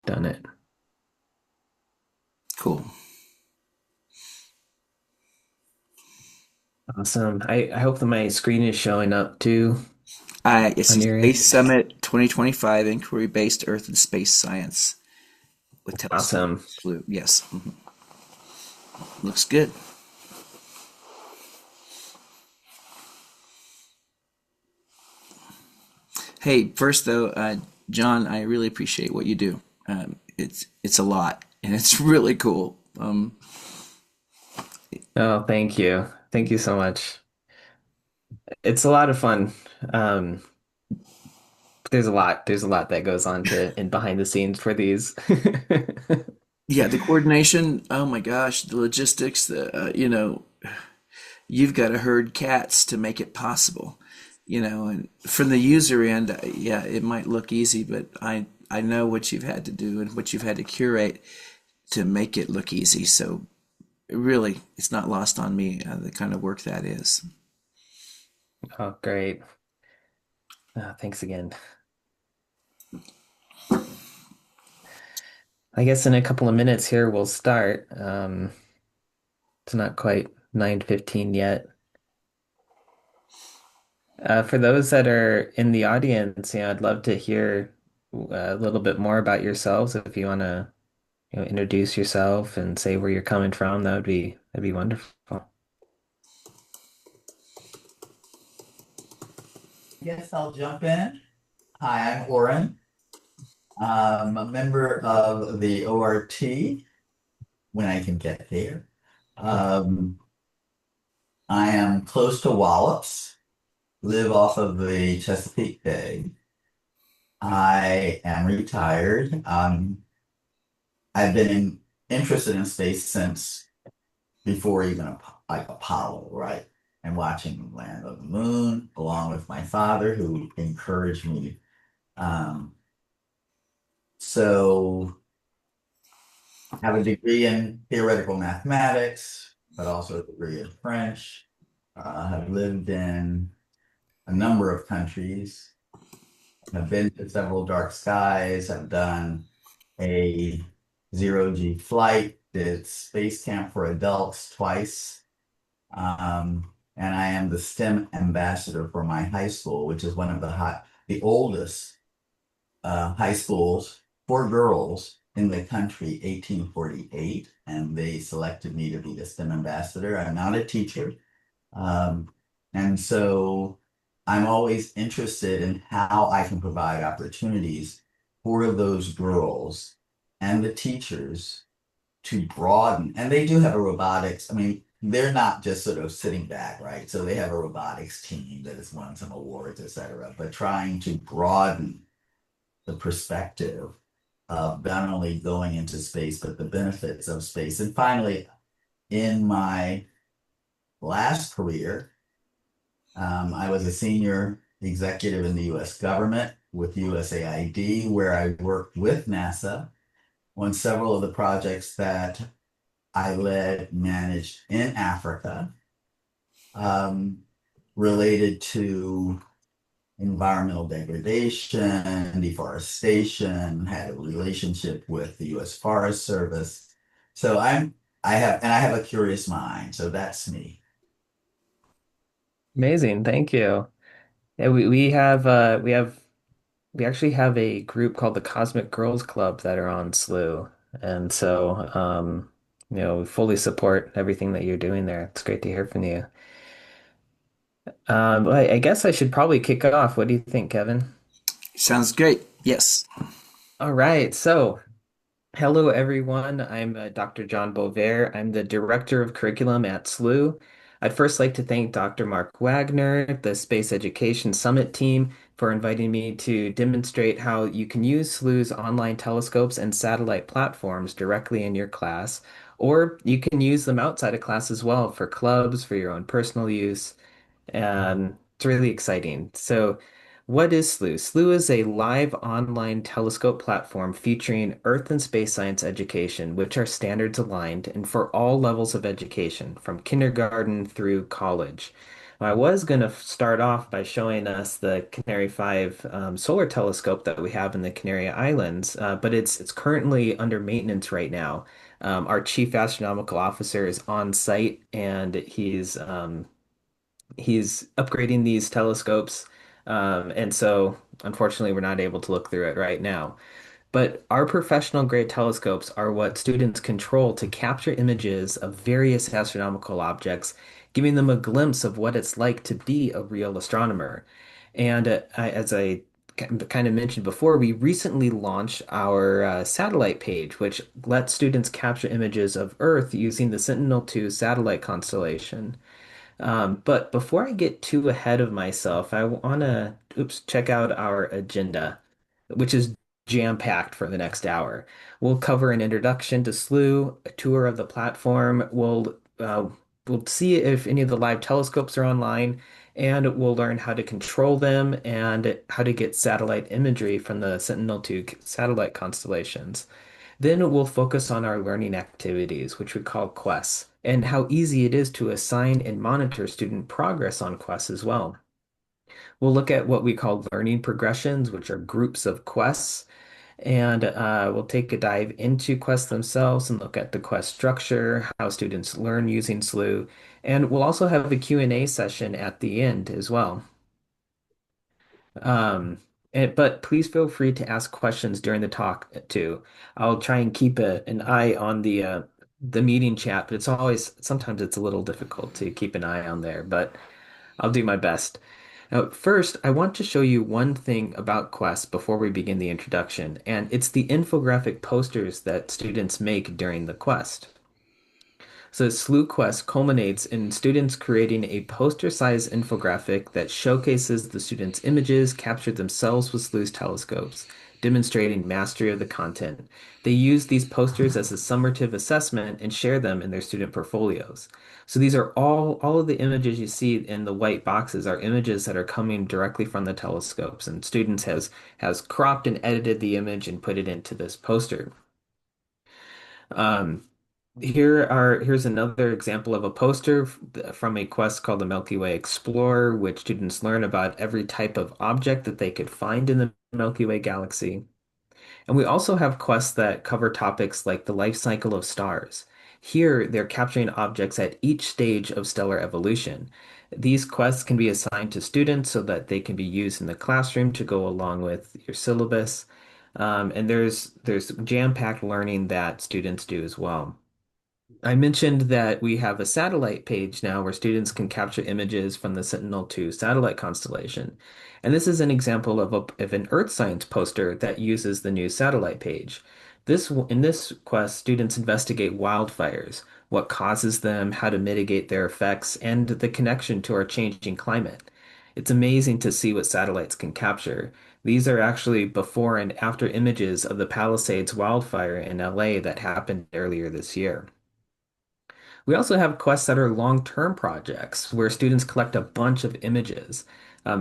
done it. Cool. Awesome. I hope that my screen is showing up too I on see your Space end. Summit 2025 Inquiry-Based Earth and Space Science with Telescope Awesome. Slooh. Yes, looks good. Hey, first though, John, I really appreciate what you do. It's a lot, and it's really cool. Oh, thank you. Thank you so much. It's a lot of fun. Um, there's a lot that goes on to in behind the scenes for these. Yeah, the coordination. Oh my gosh, the logistics. You've got to herd cats to make it possible. And from the user end, yeah, it might look easy, but I know what you've had to do and what you've had to curate to make it look easy. So really, it's not lost on me the kind of work that is. Oh, great. Thanks again. I guess in a couple of minutes here we'll start. It's not quite 9:15 yet. For those that are in the audience, I'd love to hear a little bit more about yourselves. If you want to, introduce yourself and say where you're coming from, that'd be wonderful. Yes, I'll jump in. Hi, I'm Oren. I'm a member of the ORT when I can get there. Um, I am close to Wallops, live off of the Chesapeake Bay. I am retired. I've been interested in space since before even like Apollo, right? And watching land on the moon, along with my father, who encouraged me. Um, so I have a degree in theoretical mathematics, but also a degree in French. I have lived in a number of countries. I've been to several dark skies. I've done a zero G flight, did space camp for adults twice. And I am the STEM ambassador for my high school, which is one of the oldest high schools for girls in the country, 1848, and they selected me to be the STEM ambassador. I'm not a teacher. And so I'm always interested in how I can provide opportunities for those girls and the teachers to broaden. And they do have a robotics. I mean, they're not just sort of sitting back, right? So they have a robotics team that has won some awards, et cetera, but trying to broaden the perspective of not only going into space, but the benefits of space. And finally, in my last career, I was a senior executive in the US government with USAID, where I worked with NASA on several of the projects that I led, managed in Africa, um, related to environmental degradation, deforestation, had a relationship with the US Forest Service. So I have a curious mind. So that's me. Amazing, thank you. Yeah, we actually have a group called the Cosmic Girls Club that are on Slooh, and so we fully support everything that you're doing there. It's great to hear from you. Well, I guess I should probably kick it off. What do you think, Kevin? Sounds great. Yes. All right, so hello everyone. I'm Dr. John Boisvert. I'm the Director of Curriculum at Slooh. I'd first like to thank Dr. Mark Wagner, the Space Education Summit team, for inviting me to demonstrate how you can use Slooh's online telescopes and satellite platforms directly in your class, or you can use them outside of class as well for clubs, for your own personal use. It's really exciting. So, what is Slooh? Slooh is a live online telescope platform featuring Earth and space science education, which are standards aligned and for all levels of education, from kindergarten through college. I was going to start off by showing us the Canary 5 solar telescope that we have in the Canary Islands, but it's currently under maintenance right now. Our chief astronomical officer is on site, and he's upgrading these telescopes, and so unfortunately, we're not able to look through it right now. But our professional grade telescopes are what students control to capture images of various astronomical objects, giving them a glimpse of what it's like to be a real astronomer. And as I kind of mentioned before, we recently launched our satellite page, which lets students capture images of Earth using the Sentinel-2 satellite constellation. But before I get too ahead of myself, I want to, check out our agenda, which is jam-packed for the next hour. We'll cover an introduction to Slooh, a tour of the platform. We'll see if any of the live telescopes are online, and we'll learn how to control them and how to get satellite imagery from the Sentinel-2 satellite constellations. Then we'll focus on our learning activities, which we call quests, and how easy it is to assign and monitor student progress on quests as well. We'll look at what we call learning progressions, which are groups of quests, and we'll take a dive into quests themselves and look at the quest structure, how students learn using Slooh, and we'll also have a Q&A session at the end as well. Um, but please feel free to ask questions during the talk too. I'll try and keep an eye on the meeting chat, but it's always sometimes it's a little difficult to keep an eye on there, but I'll do my best. Now, first, I want to show you one thing about Quest before we begin the introduction, and it's the infographic posters that students make during the quest. So Slooh Quest culminates in students creating a poster-sized infographic that showcases the students' images captured themselves with Slooh's telescopes, demonstrating mastery of the content. They use these posters as a summative assessment and share them in their student portfolios. So these are all of the images you see in the white boxes are images that are coming directly from the telescopes, and students has cropped and edited the image and put it into this poster. Um, here's another example of a poster from a quest called the Milky Way Explorer, which students learn about every type of object that they could find in the Milky Way galaxy. And we also have quests that cover topics like the life cycle of stars. Here, they're capturing objects at each stage of stellar evolution. These quests can be assigned to students so that they can be used in the classroom to go along with your syllabus. And there's jam-packed learning that students do as well. I mentioned that we have a satellite page now where students can capture images from the Sentinel-2 satellite constellation. And this is an example of an Earth science poster that uses the new satellite page. In this quest, students investigate wildfires, what causes them, how to mitigate their effects, and the connection to our changing climate. It's amazing to see what satellites can capture. These are actually before and after images of the Palisades wildfire in LA that happened earlier this year. We also have quests that are long-term projects where students collect a bunch of images.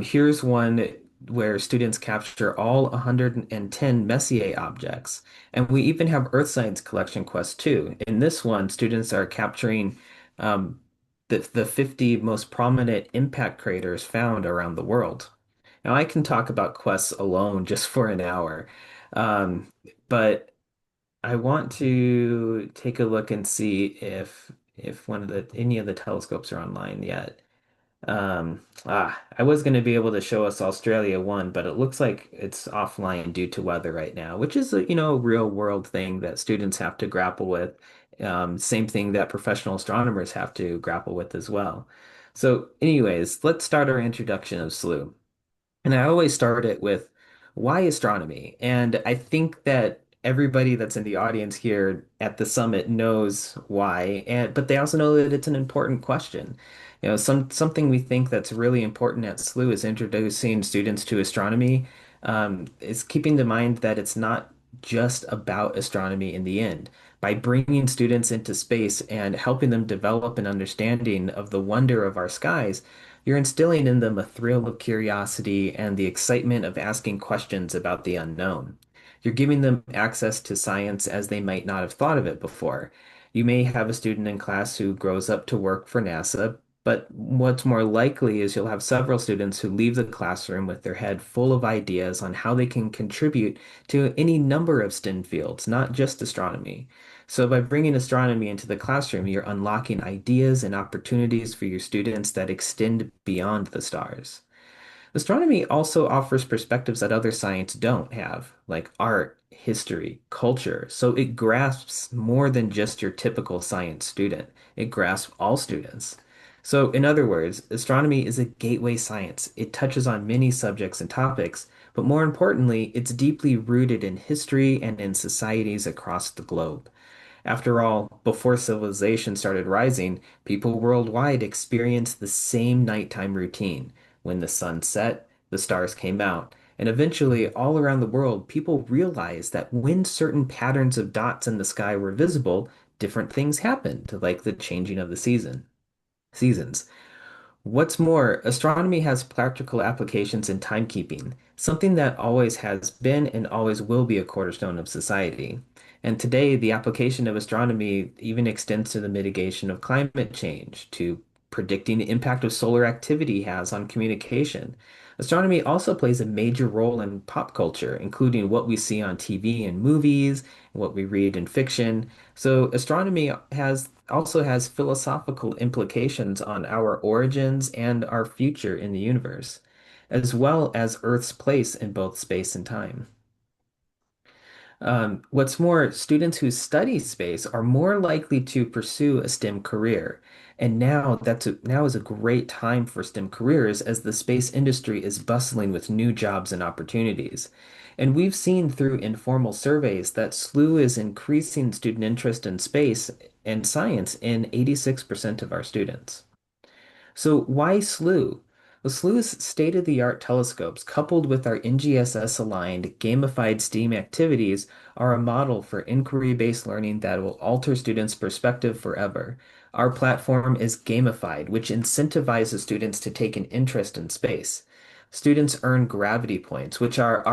Here's one where students capture all 110 Messier objects. And we even have Earth Science Collection quests too. In this one, students are capturing um, the 50 most prominent impact craters found around the world. Now, I can talk about quests alone just for an hour. Um, but I want to take a look and see if one of the any of the telescopes are online yet. I was going to be able to show us Australia one, but it looks like it's offline due to weather right now, which is a, real world thing that students have to grapple with. Same thing that professional astronomers have to grapple with as well. So, anyways, let's start our introduction of Slooh. And I always start it with why astronomy? And I think that everybody that's in the audience here at the summit knows why, and but they also know that it's an important question. Something we think that's really important at SLU is introducing students to astronomy, is keeping in mind that it's not just about astronomy in the end. By bringing students into space and helping them develop an understanding of the wonder of our skies, you're instilling in them a thrill of curiosity and the excitement of asking questions about the unknown. You're giving them access to science as they might not have thought of it before. You may have a student in class who grows up to work for NASA, But what's more likely is you'll have several students who leave the classroom with their head full of ideas on how they can contribute to any number of STEM fields, not just astronomy. So by bringing astronomy into the classroom, you're unlocking ideas and opportunities for your students that extend beyond the stars. Astronomy also offers perspectives that other science don't have, like art, history, culture. So it grasps more than just your typical science student. It grasps all students. So, in other words, astronomy is a gateway science. It touches on many subjects and topics, but more importantly, it's deeply rooted in history and in societies across the globe. After all, before civilization started rising, people worldwide experienced the same nighttime routine. When the sun set, the stars came out. And eventually, all around the world, people realized that when certain patterns of dots in the sky were visible, different things happened, like the changing of the seasons. What's more, astronomy has practical applications in timekeeping, something that always has been and always will be a cornerstone of society. And today, the application of astronomy even extends to the mitigation of climate change, to predicting the impact of solar activity has on communication. Astronomy also plays a major role in pop culture, including what we see on TV and movies, what we read in fiction. So astronomy has philosophical implications on our origins and our future in the universe, as well as Earth's place in both space and time. What's more, students who study space are more likely to pursue a STEM career. And now is a great time for STEM careers as the space industry is bustling with new jobs and opportunities. And we've seen through informal surveys that Slooh is increasing student interest in space and science in 86% of our students. So why Slooh? Well, Slooh's state-of-the-art telescopes, coupled with our NGSS-aligned gamified STEAM activities, are a model for inquiry-based learning that will alter students' perspective forever. Our platform is gamified, which incentivizes students to take an interest in space. Students earn gravity points, which are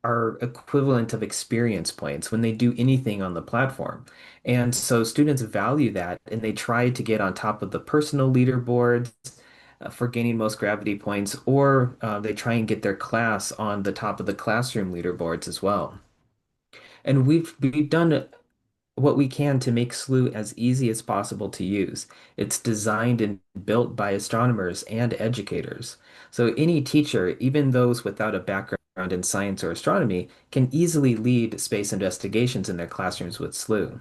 our equivalent of experience points when they do anything on the platform. And so students value that and they try to get on top of the personal leaderboards for gaining most gravity points, or they try and get their class on the top of the classroom leaderboards as well. And we've done what we can to make Slooh as easy as possible to use. It's designed and built by astronomers and educators. So any teacher, even those without a background in science or astronomy, can easily lead space investigations in their classrooms with Slooh.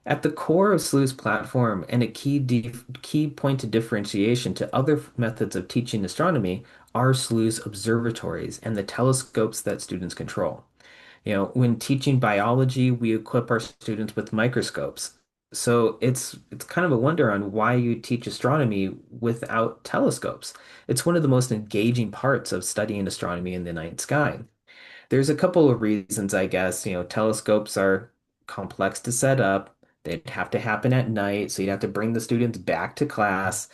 At the core of Slooh's platform and a key point of differentiation to other methods of teaching astronomy are Slooh's observatories and the telescopes that students control. When teaching biology, we equip our students with microscopes. So it's kind of a wonder on why you teach astronomy without telescopes. It's one of the most engaging parts of studying astronomy in the night sky. There's a couple of reasons, I guess. Telescopes are complex to set up. They'd have to happen at night, so you'd have to bring the students back to class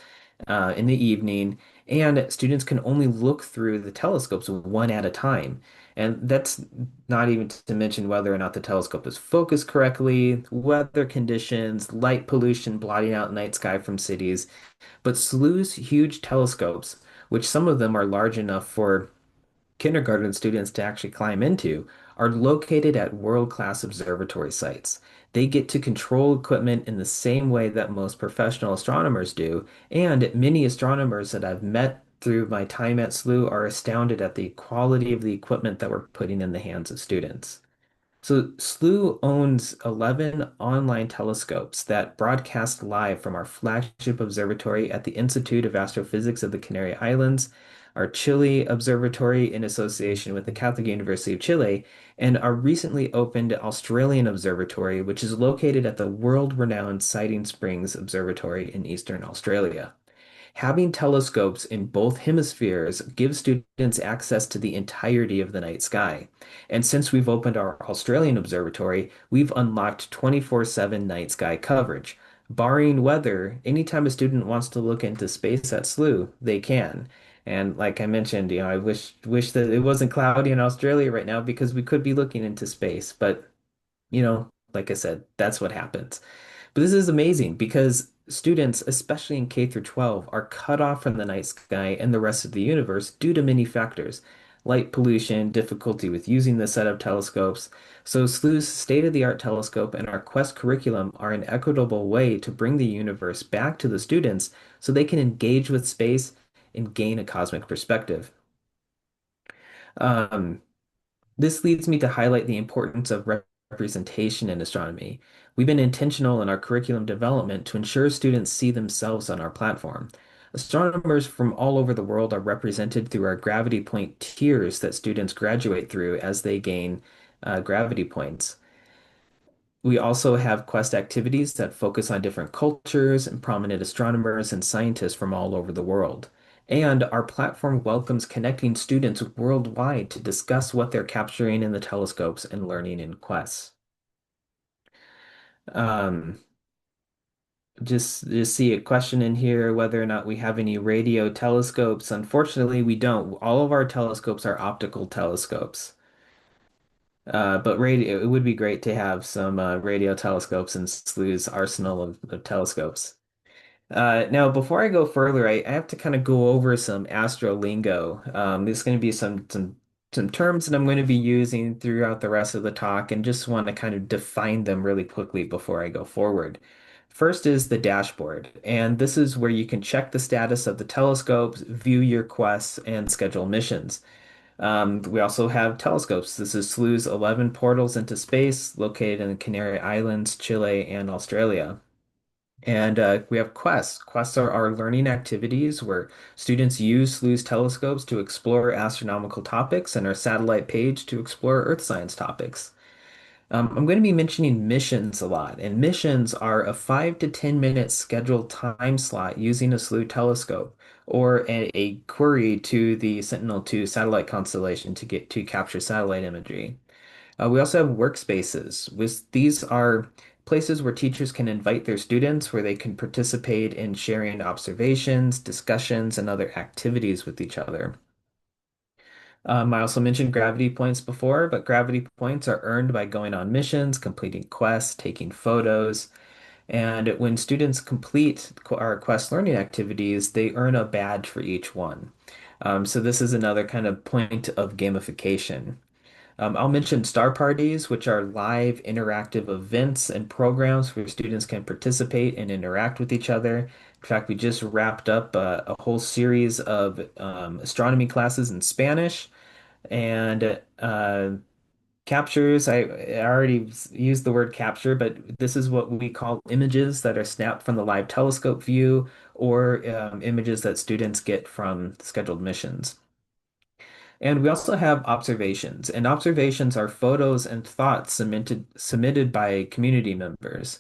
in the evening. And students can only look through the telescopes one at a time. And that's not even to mention whether or not the telescope is focused correctly, weather conditions, light pollution blotting out night sky from cities. But Slooh's huge telescopes, which some of them are large enough for kindergarten students to actually climb into are located at world-class observatory sites. They get to control equipment in the same way that most professional astronomers do, and many astronomers that I've met through my time at Slooh are astounded at the quality of the equipment that we're putting in the hands of students. So Slooh owns 11 online telescopes that broadcast live from our flagship observatory at the Institute of Astrophysics of the Canary Islands, our Chile observatory in association with the Catholic University of Chile, and our recently opened Australian observatory, which is located at the world-renowned Siding Springs Observatory in Eastern Australia. Having telescopes in both hemispheres gives students access to the entirety of the night sky. And since we've opened our Australian observatory, we've unlocked 24/7 night sky coverage. Barring weather, anytime a student wants to look into space at Slooh, they can. And like I mentioned, I wish that it wasn't cloudy in Australia right now because we could be looking into space. But, like I said, that's what happens. But this is amazing because students, especially in K through 12, are cut off from the night sky and the rest of the universe due to many factors, light pollution, difficulty with using the set of telescopes. So Slooh's state-of-the-art telescope and our Quest curriculum are an equitable way to bring the universe back to the students so they can engage with space and gain a cosmic perspective. Um, this leads me to highlight the importance of representation in astronomy. We've been intentional in our curriculum development to ensure students see themselves on our platform. Astronomers from all over the world are represented through our gravity point tiers that students graduate through as they gain gravity points. We also have quest activities that focus on different cultures and prominent astronomers and scientists from all over the world. And our platform welcomes connecting students worldwide to discuss what they're capturing in the telescopes and learning in quests. Um, just see a question in here whether or not we have any radio telescopes. Unfortunately, we don't. All of our telescopes are optical telescopes. But radio, it would be great to have some radio telescopes in Slooh's arsenal of telescopes. Now, before I go further, I have to kind of go over some astro lingo. There's going to be some terms that I'm going to be using throughout the rest of the talk, and just want to kind of define them really quickly before I go forward. First is the dashboard, and this is where you can check the status of the telescopes, view your quests, and schedule missions. We also have telescopes. This is Slooh's 11 portals into space, located in the Canary Islands, Chile, and Australia. And we have quests. Quests are our learning activities where students use Slooh's telescopes to explore astronomical topics and our satellite page to explore Earth science topics. I'm going to be mentioning missions a lot, and missions are a 5 to 10 minute scheduled time slot using a Slooh telescope or a query to the Sentinel-2 satellite constellation to get to capture satellite imagery. We also have workspaces. These are places where teachers can invite their students, where they can participate in sharing observations, discussions, and other activities with each other. I also mentioned gravity points before, but gravity points are earned by going on missions, completing quests, taking photos, and when students complete our quest learning activities, they earn a badge for each one. So this is another kind of point of gamification. I'll mention star parties, which are live interactive events and programs where students can participate and interact with each other. In fact, we just wrapped up a whole series of astronomy classes in Spanish and captures. I already used the word capture, but this is what we call images that are snapped from the live telescope view or images that students get from scheduled missions. And we also have observations, and observations are photos and thoughts submitted by community members.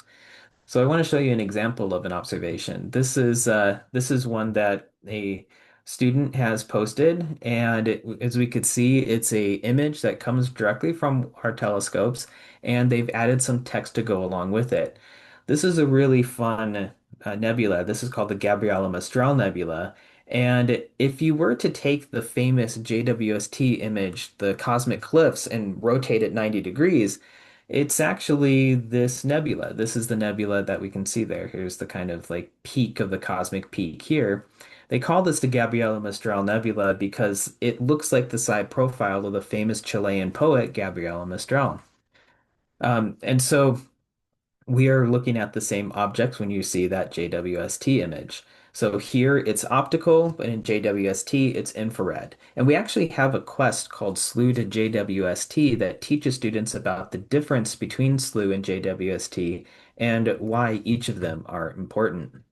So I want to show you an example of an observation. This is one that a student has posted, and as we could see, it's a image that comes directly from our telescopes, and they've added some text to go along with it. This is a really fun nebula. This is called the Gabriela Mistral Nebula. And if you were to take the famous JWST image, the cosmic cliffs, and rotate it 90 degrees, it's actually this nebula. This is the nebula that we can see there. Here's the kind of like peak of the cosmic peak here. They call this the Gabriela Mistral Nebula because it looks like the side profile of the famous Chilean poet Gabriela Mistral. And so we are looking at the same objects when you see that JWST image. So here it's optical, but in JWST it's infrared. And we actually have a quest called Slooh to JWST that teaches students about the difference between Slooh and JWST and why each of them are important.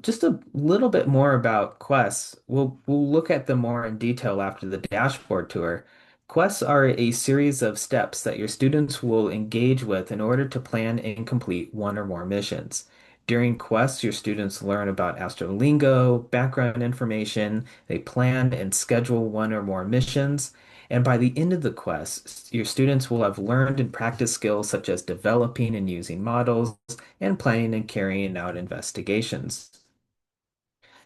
Just a little bit more about quests. We'll look at them more in detail after the dashboard tour. Quests are a series of steps that your students will engage with in order to plan and complete one or more missions. During quests, your students learn about astrolingo, background information, they plan and schedule one or more missions, and by the end of the quest, your students will have learned and practiced skills such as developing and using models and planning and carrying out investigations.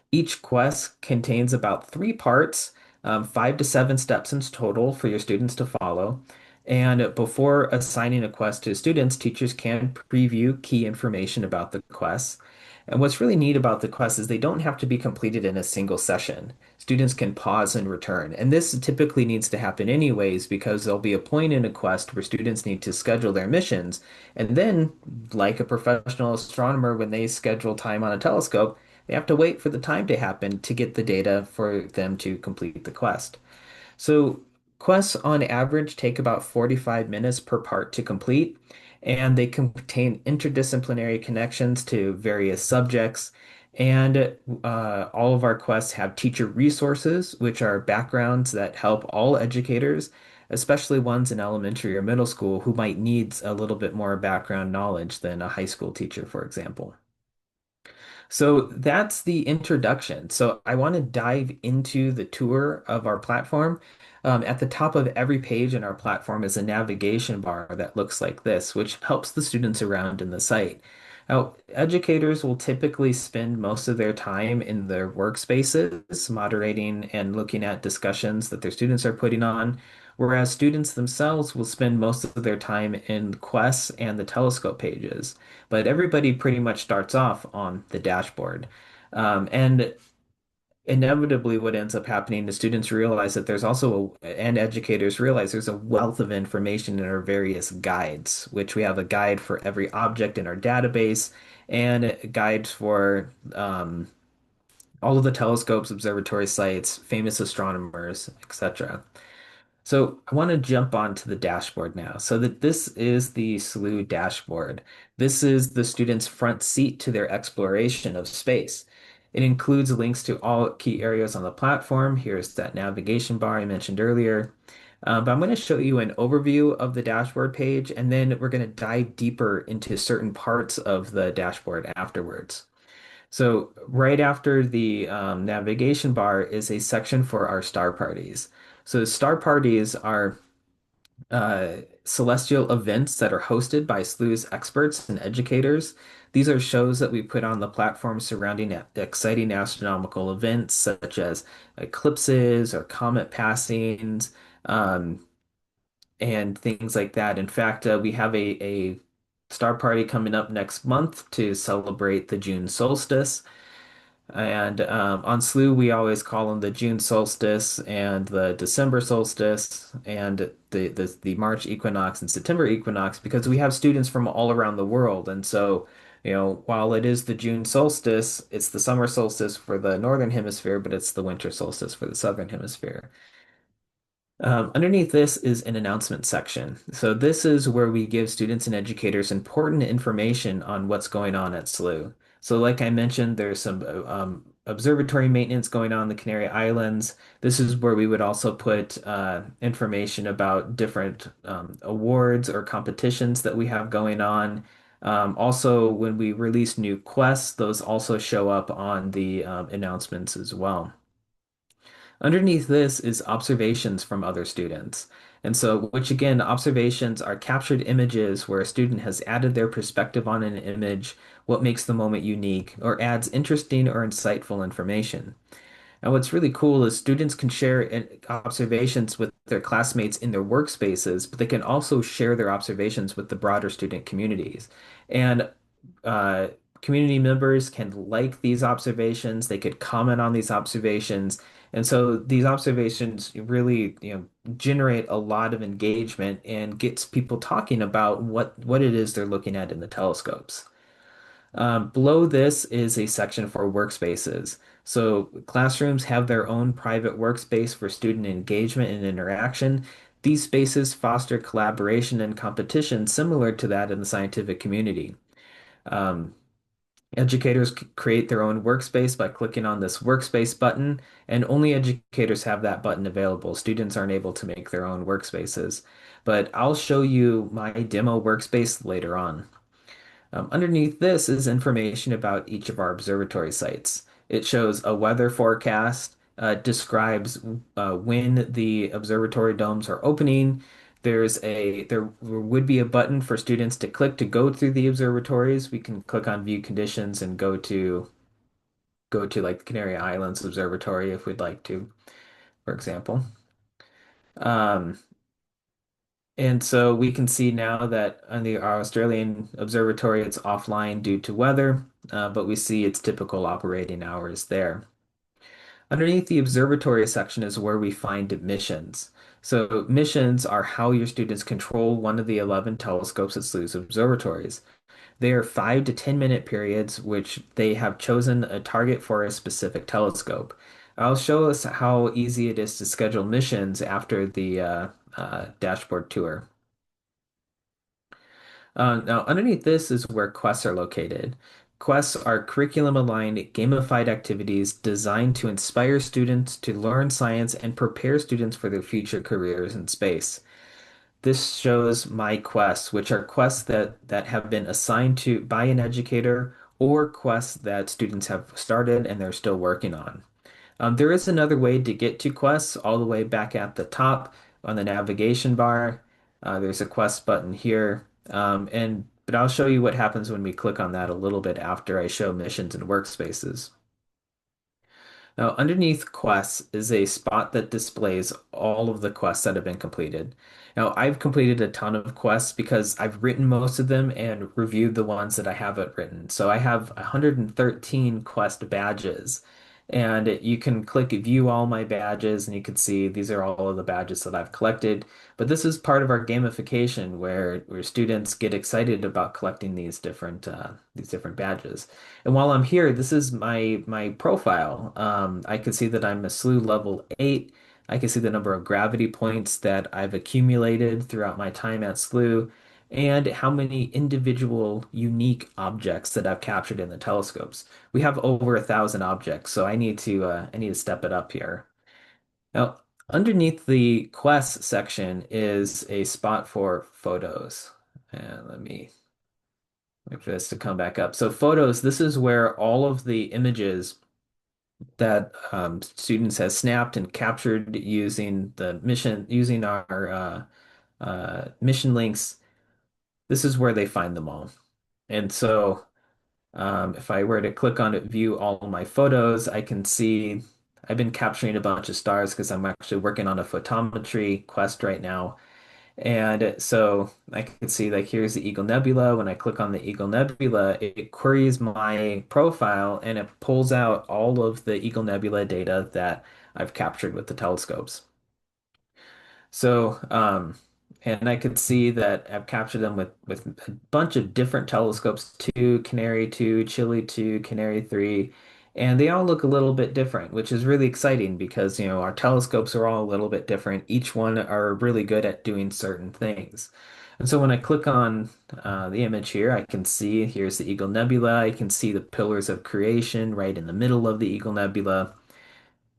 Each quest contains about 3 parts, 5 to 7 steps in total for your students to follow. And before assigning a quest to students, teachers can preview key information about the quests. And what's really neat about the quests is they don't have to be completed in a single session. Students can pause and return. And this typically needs to happen anyways because there'll be a point in a quest where students need to schedule their missions. And then, like a professional astronomer, when they schedule time on a telescope, they have to wait for the time to happen to get the data for them to complete the quest. So quests on average take about 45 minutes per part to complete, and they contain interdisciplinary connections to various subjects. And all of our quests have teacher resources, which are backgrounds that help all educators, especially ones in elementary or middle school who might need a little bit more background knowledge than a high school teacher, for example. So that's the introduction. So I want to dive into the tour of our platform. At the top of every page in our platform is a navigation bar that looks like this, which helps the students around in the site. Now, educators will typically spend most of their time in their workspaces, moderating and looking at discussions that their students are putting on, whereas students themselves will spend most of their time in quests and the telescope pages. But everybody pretty much starts off on the dashboard. And inevitably, what ends up happening is students realize that and educators realize there's a wealth of information in our various guides, which we have a guide for every object in our database and guides for all of the telescopes, observatory sites, famous astronomers, etc. So I want to jump onto the dashboard now. So that this is the Slooh dashboard. This is the student's front seat to their exploration of space. It includes links to all key areas on the platform. Here's that navigation bar I mentioned earlier. But I'm going to show you an overview of the dashboard page, and then we're going to dive deeper into certain parts of the dashboard afterwards. So right after the navigation bar is a section for our star parties. So star parties are celestial events that are hosted by Slooh's experts and educators. These are shows that we put on the platform surrounding exciting astronomical events such as eclipses or comet passings, um, and things like that. In fact, we have a star party coming up next month to celebrate the June solstice. And on Slooh, we always call them the June solstice and the December solstice and the March equinox and September equinox because we have students from all around the world. And so, while it is the June solstice, it's the summer solstice for the northern hemisphere, but it's the winter solstice for the southern hemisphere. Underneath this is an announcement section. So this is where we give students and educators important information on what's going on at Slooh. So like I mentioned, there's some observatory maintenance going on in the Canary Islands. This is where we would also put information about different awards or competitions that we have going on. Also, when we release new quests, those also show up on the announcements as well. Underneath this is observations from other students. And so, which again, observations are captured images where a student has added their perspective on an image, what makes the moment unique, or adds interesting or insightful information. And what's really cool is students can share observations with their classmates in their workspaces, but they can also share their observations with the broader student communities. And uh, community members can like these observations, they could comment on these observations. And so these observations really, generate a lot of engagement and gets people talking about what it is they're looking at in the telescopes. Below this is a section for workspaces. So classrooms have their own private workspace for student engagement and interaction. These spaces foster collaboration and competition similar to that in the scientific community. Um, Educators create their own workspace by clicking on this workspace button, and only educators have that button available. Students aren't able to make their own workspaces. But I'll show you my demo workspace later on. Underneath this is information about each of our observatory sites. It shows a weather forecast, describes when the observatory domes are opening. There would be a button for students to click to go through the observatories. We can click on view conditions and go to like the Canary Islands Observatory if we'd like to, for example. Um, And so we can see now that on our Australian observatory, it's offline due to weather, but we see its typical operating hours there. Underneath the observatory section is where we find missions. So missions are how your students control one of the 11 telescopes at Slooh's observatories. They are 5 to 10 minute periods, which they have chosen a target for a specific telescope. I'll show us how easy it is to schedule missions after the dashboard tour. Now, underneath this is where quests are located. Quests are curriculum-aligned, gamified activities designed to inspire students to learn science and prepare students for their future careers in space. This shows my quests, which are quests that have been assigned to by an educator or quests that students have started and they're still working on. There is another way to get to quests all the way back at the top on the navigation bar. There's a quest button here. But I'll show you what happens when we click on that a little bit after I show missions and workspaces. Now, underneath quests is a spot that displays all of the quests that have been completed. Now, I've completed a ton of quests because I've written most of them and reviewed the ones that I haven't written. So I have 113 quest badges. And you can click view all my badges, and you can see these are all of the badges that I've collected. But this is part of our gamification where students get excited about collecting these different badges. And while I'm here, this is my profile. I can see that I'm a Slooh level 8. I can see the number of gravity points that I've accumulated throughout my time at Slooh, and how many individual unique objects that I've captured in the telescopes. We have over 1,000 objects, so I need to step it up here. Now, underneath the quests section is a spot for photos. And let me wait for this to come back up. So photos, this is where all of the images that students have snapped and captured using our mission links. This is where they find them all. And so if I were to click on it, view all of my photos, I can see I've been capturing a bunch of stars because I'm actually working on a photometry quest right now. And so I can see like here's the Eagle Nebula. When I click on the Eagle Nebula, it queries my profile and it pulls out all of the Eagle Nebula data that I've captured with the telescopes. So, and I could see that I've captured them with a bunch of different telescopes, two, Canary 2, Chile 2, Canary 3, and they all look a little bit different, which is really exciting because, our telescopes are all a little bit different. Each one are really good at doing certain things. And so when I click on the image here, I can see here's the Eagle Nebula. I can see the pillars of creation right in the middle of the Eagle Nebula.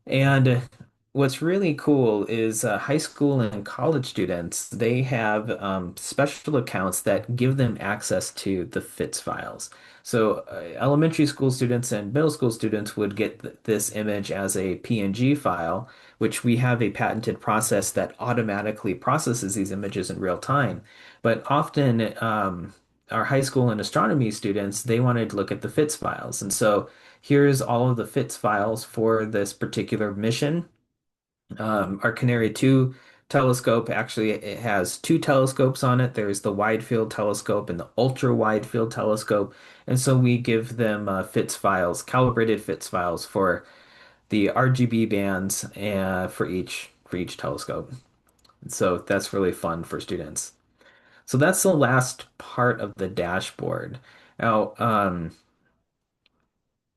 And what's really cool is high school and college students, they have special accounts that give them access to the FITS files. So elementary school students and middle school students would get this image as a PNG file, which we have a patented process that automatically processes these images in real time. But often, our high school and astronomy students, they wanted to look at the FITS files. And so here's all of the FITS files for this particular mission. Our Canary 2 telescope actually it has two telescopes on it. There's the wide field telescope and the ultra wide field telescope. And so we give them FITS files, calibrated FITS files for the RGB bands for each telescope. So that's really fun for students. So that's the last part of the dashboard. Now,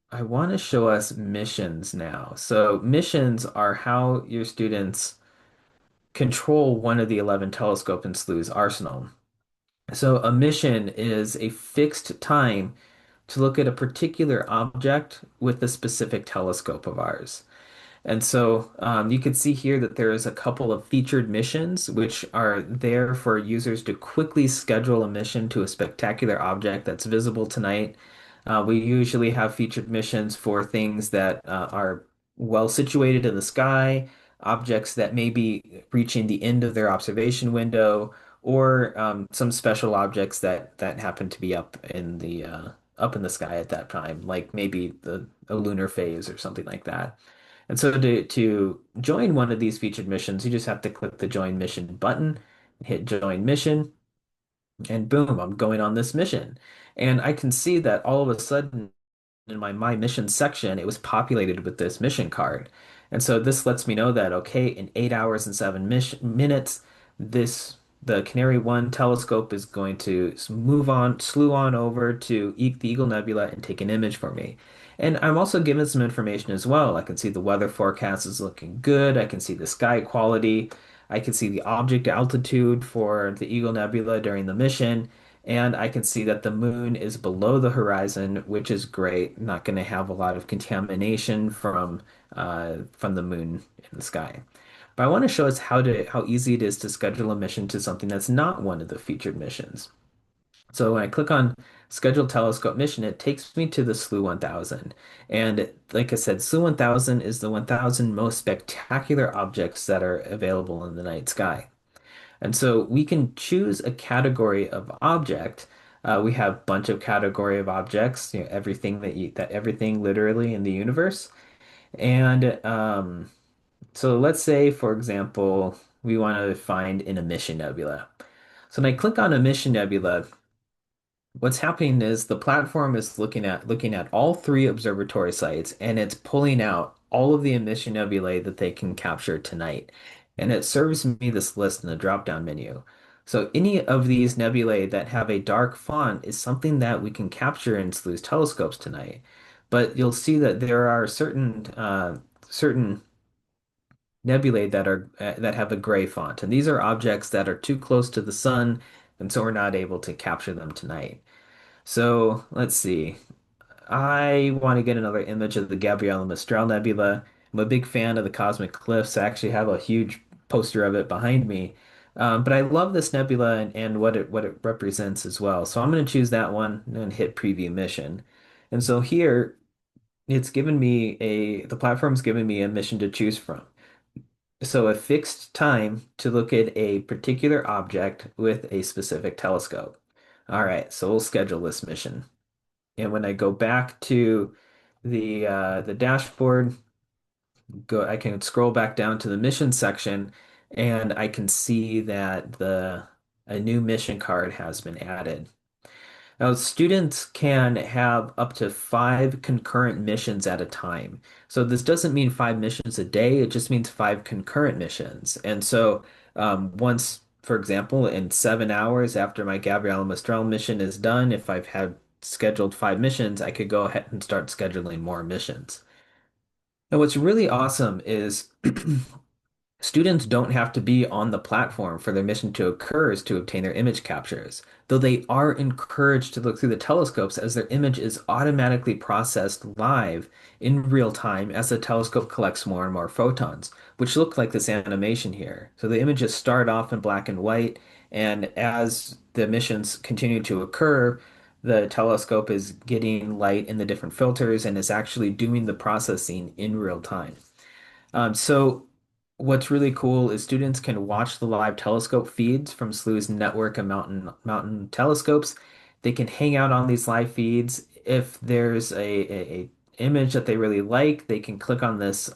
I want to show us missions now. So missions are how your students control one of the 11 telescope in Slooh's arsenal. So a mission is a fixed time to look at a particular object with a specific telescope of ours. And so you can see here that there is a couple of featured missions which are there for users to quickly schedule a mission to a spectacular object that's visible tonight. We usually have featured missions for things that are well situated in the sky, objects that may be reaching the end of their observation window, or some special objects that happen to be up in the sky at that time, like maybe a lunar phase or something like that. And so to join one of these featured missions, you just have to click the join mission button hit join mission, and boom, I'm going on this mission. And I can see that all of a sudden in my mission section, it was populated with this mission card. And so this lets me know that, okay, in 8 hours and 7 minutes, this the Canary 1 telescope is going to slew on over to the Eagle Nebula and take an image for me. And I'm also given some information as well. I can see the weather forecast is looking good. I can see the sky quality. I can see the object altitude for the Eagle Nebula during the mission. And I can see that the moon is below the horizon, which is great. Not going to have a lot of contamination from the moon in the sky. But I want to show us how easy it is to schedule a mission to something that's not one of the featured missions. So when I click on Schedule Telescope Mission, it takes me to the Slooh 1000. And like I said, Slooh 1000 is the 1000 most spectacular objects that are available in the night sky. And so we can choose a category of object. We have a bunch of category of objects, everything that everything literally in the universe. And so let's say, for example, we want to find an emission nebula. So when I click on emission nebula, what's happening is the platform is looking at all three observatory sites and it's pulling out all of the emission nebulae that they can capture tonight. And it serves me this list in the drop-down menu. So any of these nebulae that have a dark font is something that we can capture in Slooh's telescopes tonight. But you'll see that there are certain nebulae that have a gray font, and these are objects that are too close to the sun, and so we're not able to capture them tonight. So let's see. I want to get another image of the Gabriela Mistral Nebula. I'm a big fan of the cosmic cliffs. I actually have a huge poster of it behind me. But I love this nebula and what it represents as well. So I'm going to choose that one and hit preview mission. And so here the platform's given me a mission to choose from. So a fixed time to look at a particular object with a specific telescope. All right, so we'll schedule this mission. And when I go back to the dashboard, I can scroll back down to the mission section, and I can see that the a new mission card has been added. Now, students can have up to 5 concurrent missions at a time. So this doesn't mean 5 missions a day, it just means 5 concurrent missions. And so once, for example, in 7 hours after my Gabriela Mistral mission is done, if I've had scheduled 5 missions, I could go ahead and start scheduling more missions. Now, what's really awesome is students don't have to be on the platform for their mission to occur to obtain their image captures, though they are encouraged to look through the telescopes as their image is automatically processed live in real time as the telescope collects more and more photons, which look like this animation here. So the images start off in black and white, and as the missions continue to occur, the telescope is getting light in the different filters and is actually doing the processing in real time. So what's really cool is students can watch the live telescope feeds from Slooh's network of mountain telescopes. They can hang out on these live feeds. If there's a image that they really like, they can click on this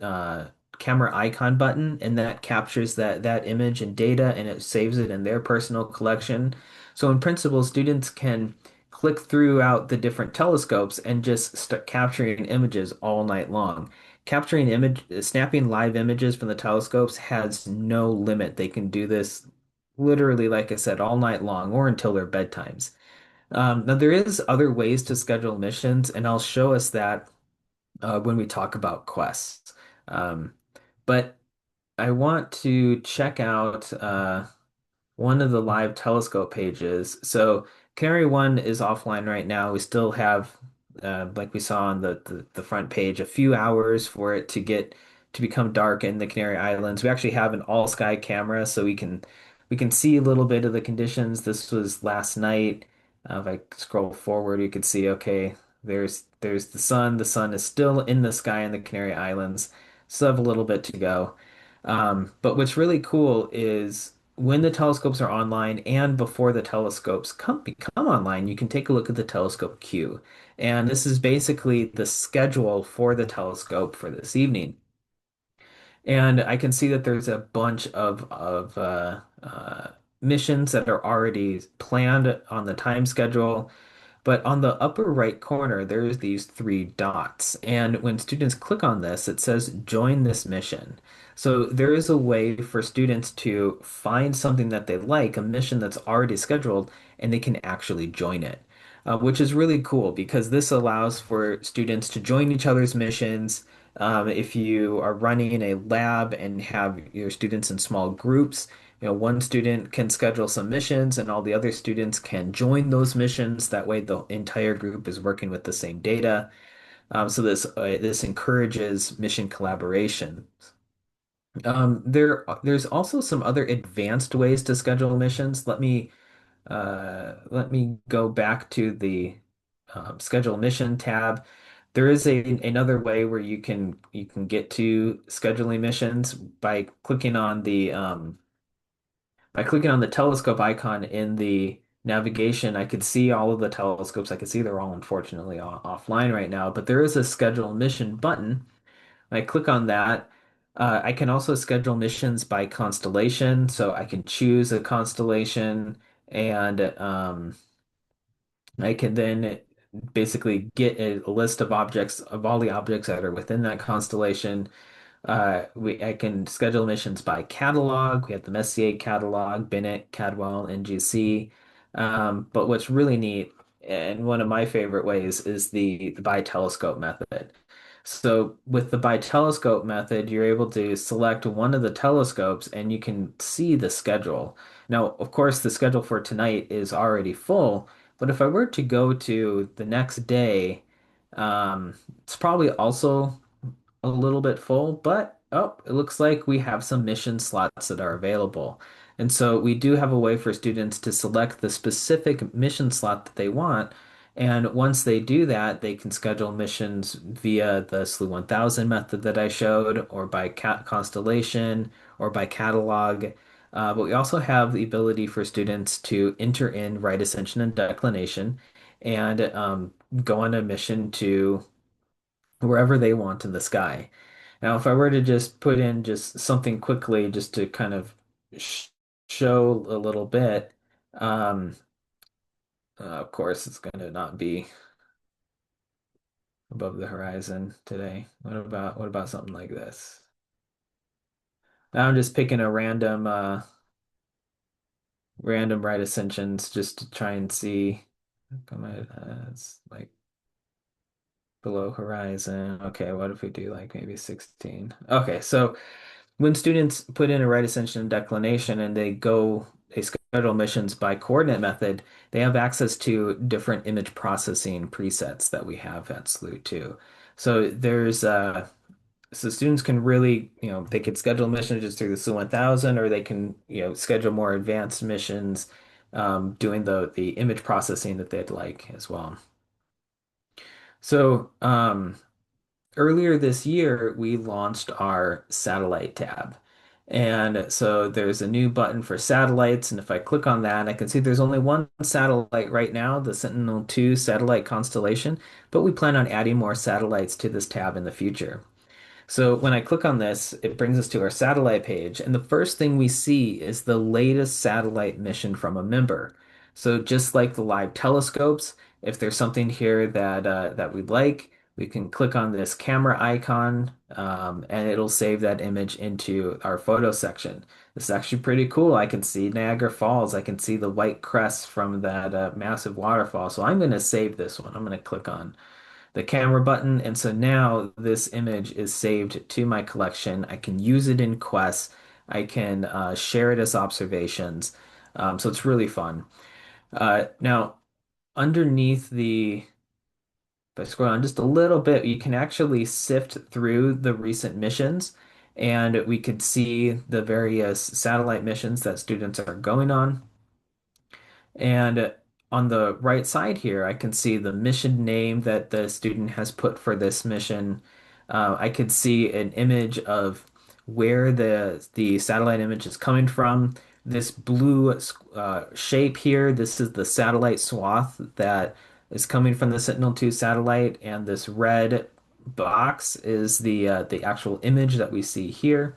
uh, camera icon button, and that captures that image and data, and it saves it in their personal collection. So in principle, students can click throughout the different telescopes and just start capturing images all night long. Snapping live images from the telescopes has no limit. They can do this literally, like I said, all night long or until their bedtimes. Now there is other ways to schedule missions, and I'll show us that when we talk about quests. Um, but I want to check out one of the live telescope pages. So Canary 1 is offline right now. We still have, like we saw on the front page, a few hours for it to become dark in the Canary Islands. We actually have an all sky camera, so we can see a little bit of the conditions. This was last night. If I scroll forward, you could see, okay, there's the sun. The sun is still in the sky in the Canary Islands. Still have a little bit to go. But what's really cool is when the telescopes are online and before the telescopes become online, you can take a look at the telescope queue. And this is basically the schedule for the telescope for this evening. And I can see that there's a bunch of missions that are already planned on the time schedule. But on the upper right corner, there's these three dots. And when students click on this, it says join this mission. So there is a way for students to find something that they like, a mission that's already scheduled, and they can actually join it, which is really cool because this allows for students to join each other's missions. If you are running a lab and have your students in small groups, one student can schedule some missions and all the other students can join those missions. That way, the entire group is working with the same data. So this encourages mission collaboration. There's also some other advanced ways to schedule missions. Let me go back to the schedule mission tab. There is another way where you can get to scheduling missions by clicking on the telescope icon in the navigation. I could see all of the telescopes. I could see they're all unfortunately offline right now, but there is a schedule mission button. When I click on that, I can also schedule missions by constellation. So I can choose a constellation and I can then basically get a list of objects of all the objects that are within that constellation. I can schedule missions by catalog. We have the Messier catalog, Bennett, Cadwell, NGC. But what's really neat, and one of my favorite ways, is the by telescope method. So with the by telescope method, you're able to select one of the telescopes and you can see the schedule. Now, of course, the schedule for tonight is already full, but if I were to go to the next day, it's probably also a little bit full, but oh, it looks like we have some mission slots that are available. And so we do have a way for students to select the specific mission slot that they want. And once they do that, they can schedule missions via the Slooh 1000 method that I showed, or by constellation, or by catalog. But we also have the ability for students to enter in right ascension and declination and go on a mission to wherever they want in the sky. Now, if I were to just put in just something quickly, just to kind of sh show a little bit, um, of course, it's going to not be above the horizon today. What about something like this? Now I'm just picking a random right ascensions just to try and see. Come on, it's like below horizon. Okay, what if we do like maybe 16? Okay, so when students put in a right ascension and declination and they schedule missions by coordinate method, they have access to different image processing presets that we have at Slooh too. So so students can really, they could schedule missions just through the Slooh 1000, or they can, schedule more advanced missions, doing the image processing that they'd like as well. So, earlier this year, we launched our satellite tab. And so there's a new button for satellites. And if I click on that, I can see there's only one satellite right now, the Sentinel-2 satellite constellation, but we plan on adding more satellites to this tab in the future. So when I click on this, it brings us to our satellite page, and the first thing we see is the latest satellite mission from a member. So just like the live telescopes, if there's something here that we'd like, we can click on this camera icon, and it'll save that image into our photo section. This is actually pretty cool. I can see Niagara Falls. I can see the white crest from that massive waterfall. So I'm going to save this one. I'm going to click on the camera button. And so now this image is saved to my collection. I can use it in quests. I can share it as observations. So it's really fun. Now, underneath if I scroll on just a little bit, you can actually sift through the recent missions and we could see the various satellite missions that students are going on. And on the right side here, I can see the mission name that the student has put for this mission. I could see an image of where the satellite image is coming from. This blue shape here, this is the satellite swath that is coming from the Sentinel-2 satellite, and this red box is the actual image that we see here.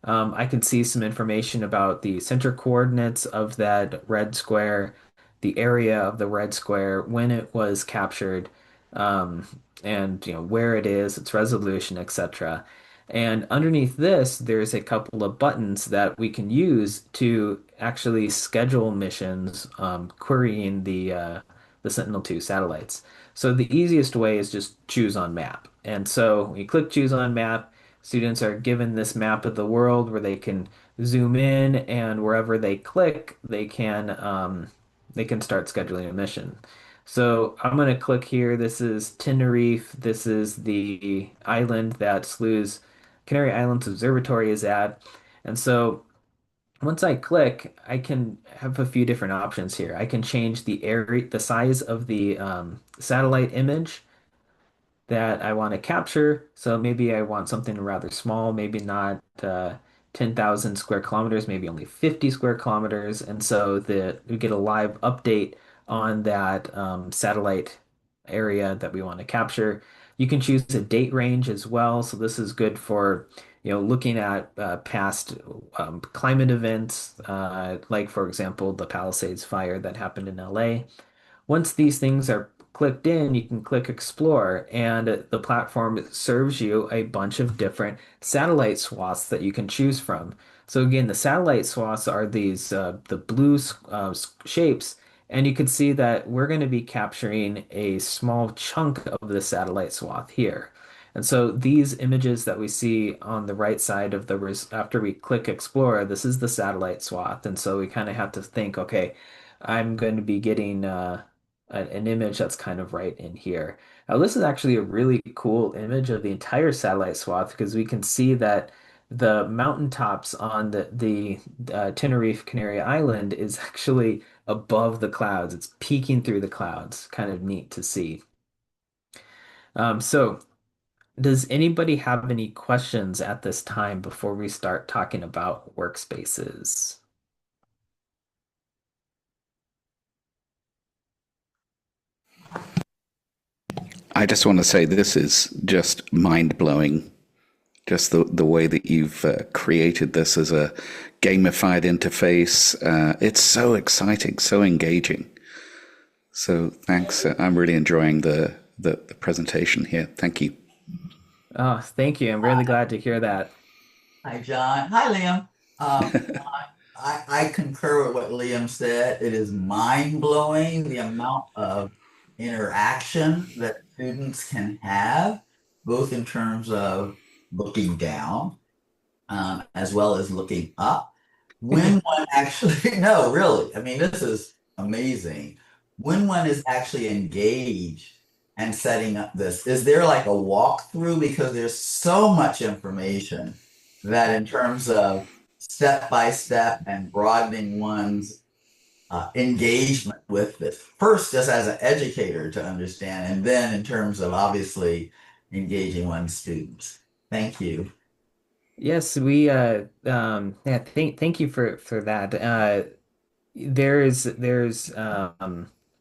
I can see some information about the center coordinates of that red square, the area of the red square, when it was captured, um, and where it is, its resolution, etc. And underneath this, there's a couple of buttons that we can use to actually schedule missions, querying the Sentinel-2 satellites. So the easiest way is just choose on map. And so we click choose on map. Students are given this map of the world where they can zoom in, and wherever they click, they can start scheduling a mission. So I'm going to click here. This is Tenerife. This is the island that Slooh's Canary Islands Observatory is at. And so once I click, I can have a few different options here. I can change the area, the size of the satellite image that I want to capture. So maybe I want something rather small, maybe not 10,000 square kilometers, maybe only 50 square kilometers. And so that we get a live update on that satellite area that we want to capture. You can choose a date range as well. So this is good for, looking at past climate events, like, for example, the Palisades fire that happened in LA. Once these things are clicked in, you can click Explore, and the platform serves you a bunch of different satellite swaths that you can choose from. So again, the satellite swaths are these the blue shapes, and you can see that we're going to be capturing a small chunk of the satellite swath here. And so these images that we see on the right side of the after we click Explore, this is the satellite swath, and so we kind of have to think, okay, I'm going to be getting an image that's kind of right in here. Now, this is actually a really cool image of the entire satellite swath because we can see that the mountaintops on the Tenerife Canary Island is actually above the clouds. It's peeking through the clouds. Kind of neat to see. So, does anybody have any questions at this time before we start talking about workspaces? I just want to say this is just mind blowing. Just the way that you've created this as a gamified interface. It's so exciting, so engaging. So thanks. I'm really enjoying the presentation here. Thank you. Oh, thank you. I'm really glad to hear that. Hi, John. Hi, Liam. I concur with what Liam said. It is mind-blowing the amount of interaction that students can have, both in terms of looking down, as well as looking up. When one actually, no, really, I mean, this is amazing. When one is actually engaged and setting up this, is there like a walkthrough? Because there's so much information that in terms of step by step and broadening one's engagement with this, first just as an educator to understand, and then in terms of obviously engaging one's students. Thank you. Yes, we yeah, thank you for that. There's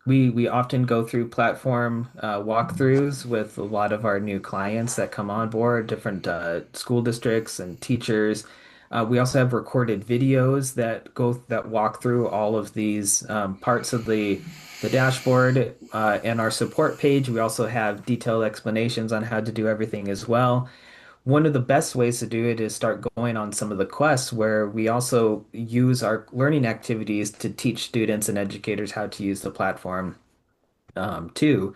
we often go through platform walkthroughs with a lot of our new clients that come on board, different school districts and teachers. We also have recorded videos that walk through all of these parts of the dashboard and our support page. We also have detailed explanations on how to do everything as well. One of the best ways to do it is start going on some of the quests where we also use our learning activities to teach students and educators how to use the platform too.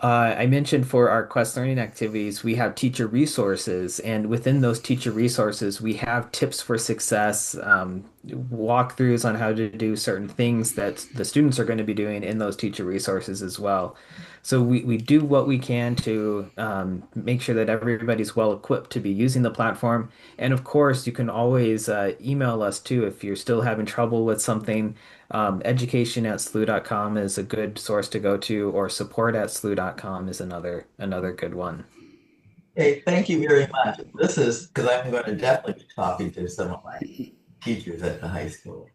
I mentioned for our Quest learning activities, we have teacher resources, and within those teacher resources, we have tips for success, walkthroughs on how to do certain things that the students are going to be doing in those teacher resources as well. So we do what we can to make sure that everybody's well equipped to be using the platform. And of course, you can always email us too if you're still having trouble with something. Education@slooh.com is a good source to go to, or support@slooh.com is another good one. Hey, thank you very much. This is because I'm going to definitely be talking to some of my teachers at the high school.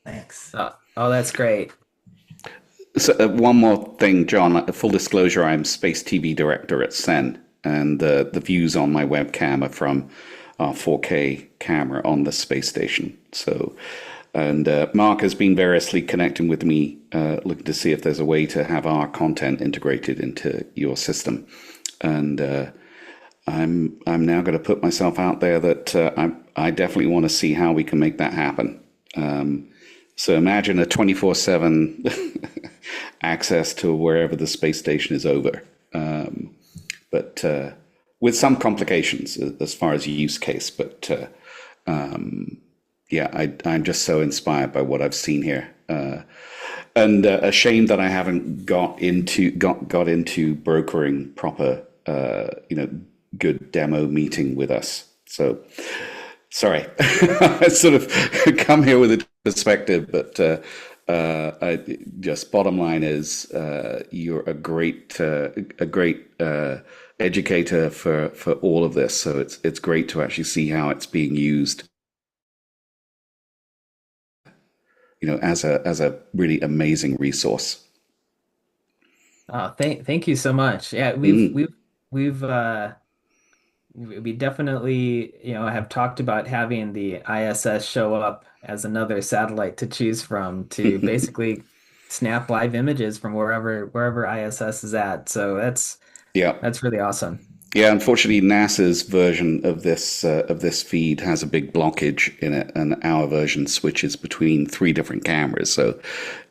Thanks. Oh, that's great. So one more thing, John. Full disclosure: I'm Space TV Director at SEN. and the views on my webcam are from our 4K camera on the space station. So, and Mark has been variously connecting with me, looking to see if there's a way to have our content integrated into your system. And I'm now going to put myself out there that I definitely want to see how we can make that happen. So imagine a 24/7 access to wherever the space station is over, but with some complications as far as use case. But yeah, I'm just so inspired by what I've seen here, and ashamed that I haven't got into brokering proper, good demo meeting with us. So sorry, I sort of come here with a perspective, but I just bottom line is you're a great educator for all of this. So it's great to actually see how it's being used, as a really amazing resource. Thank you so much. Yeah, Mm, we've we definitely, have talked about having the ISS show up as another satellite to choose from to basically snap live images from wherever ISS is at. So yeah. that's really awesome. Yeah, unfortunately, NASA's version of this feed has a big blockage in it, and our version switches between three different cameras. So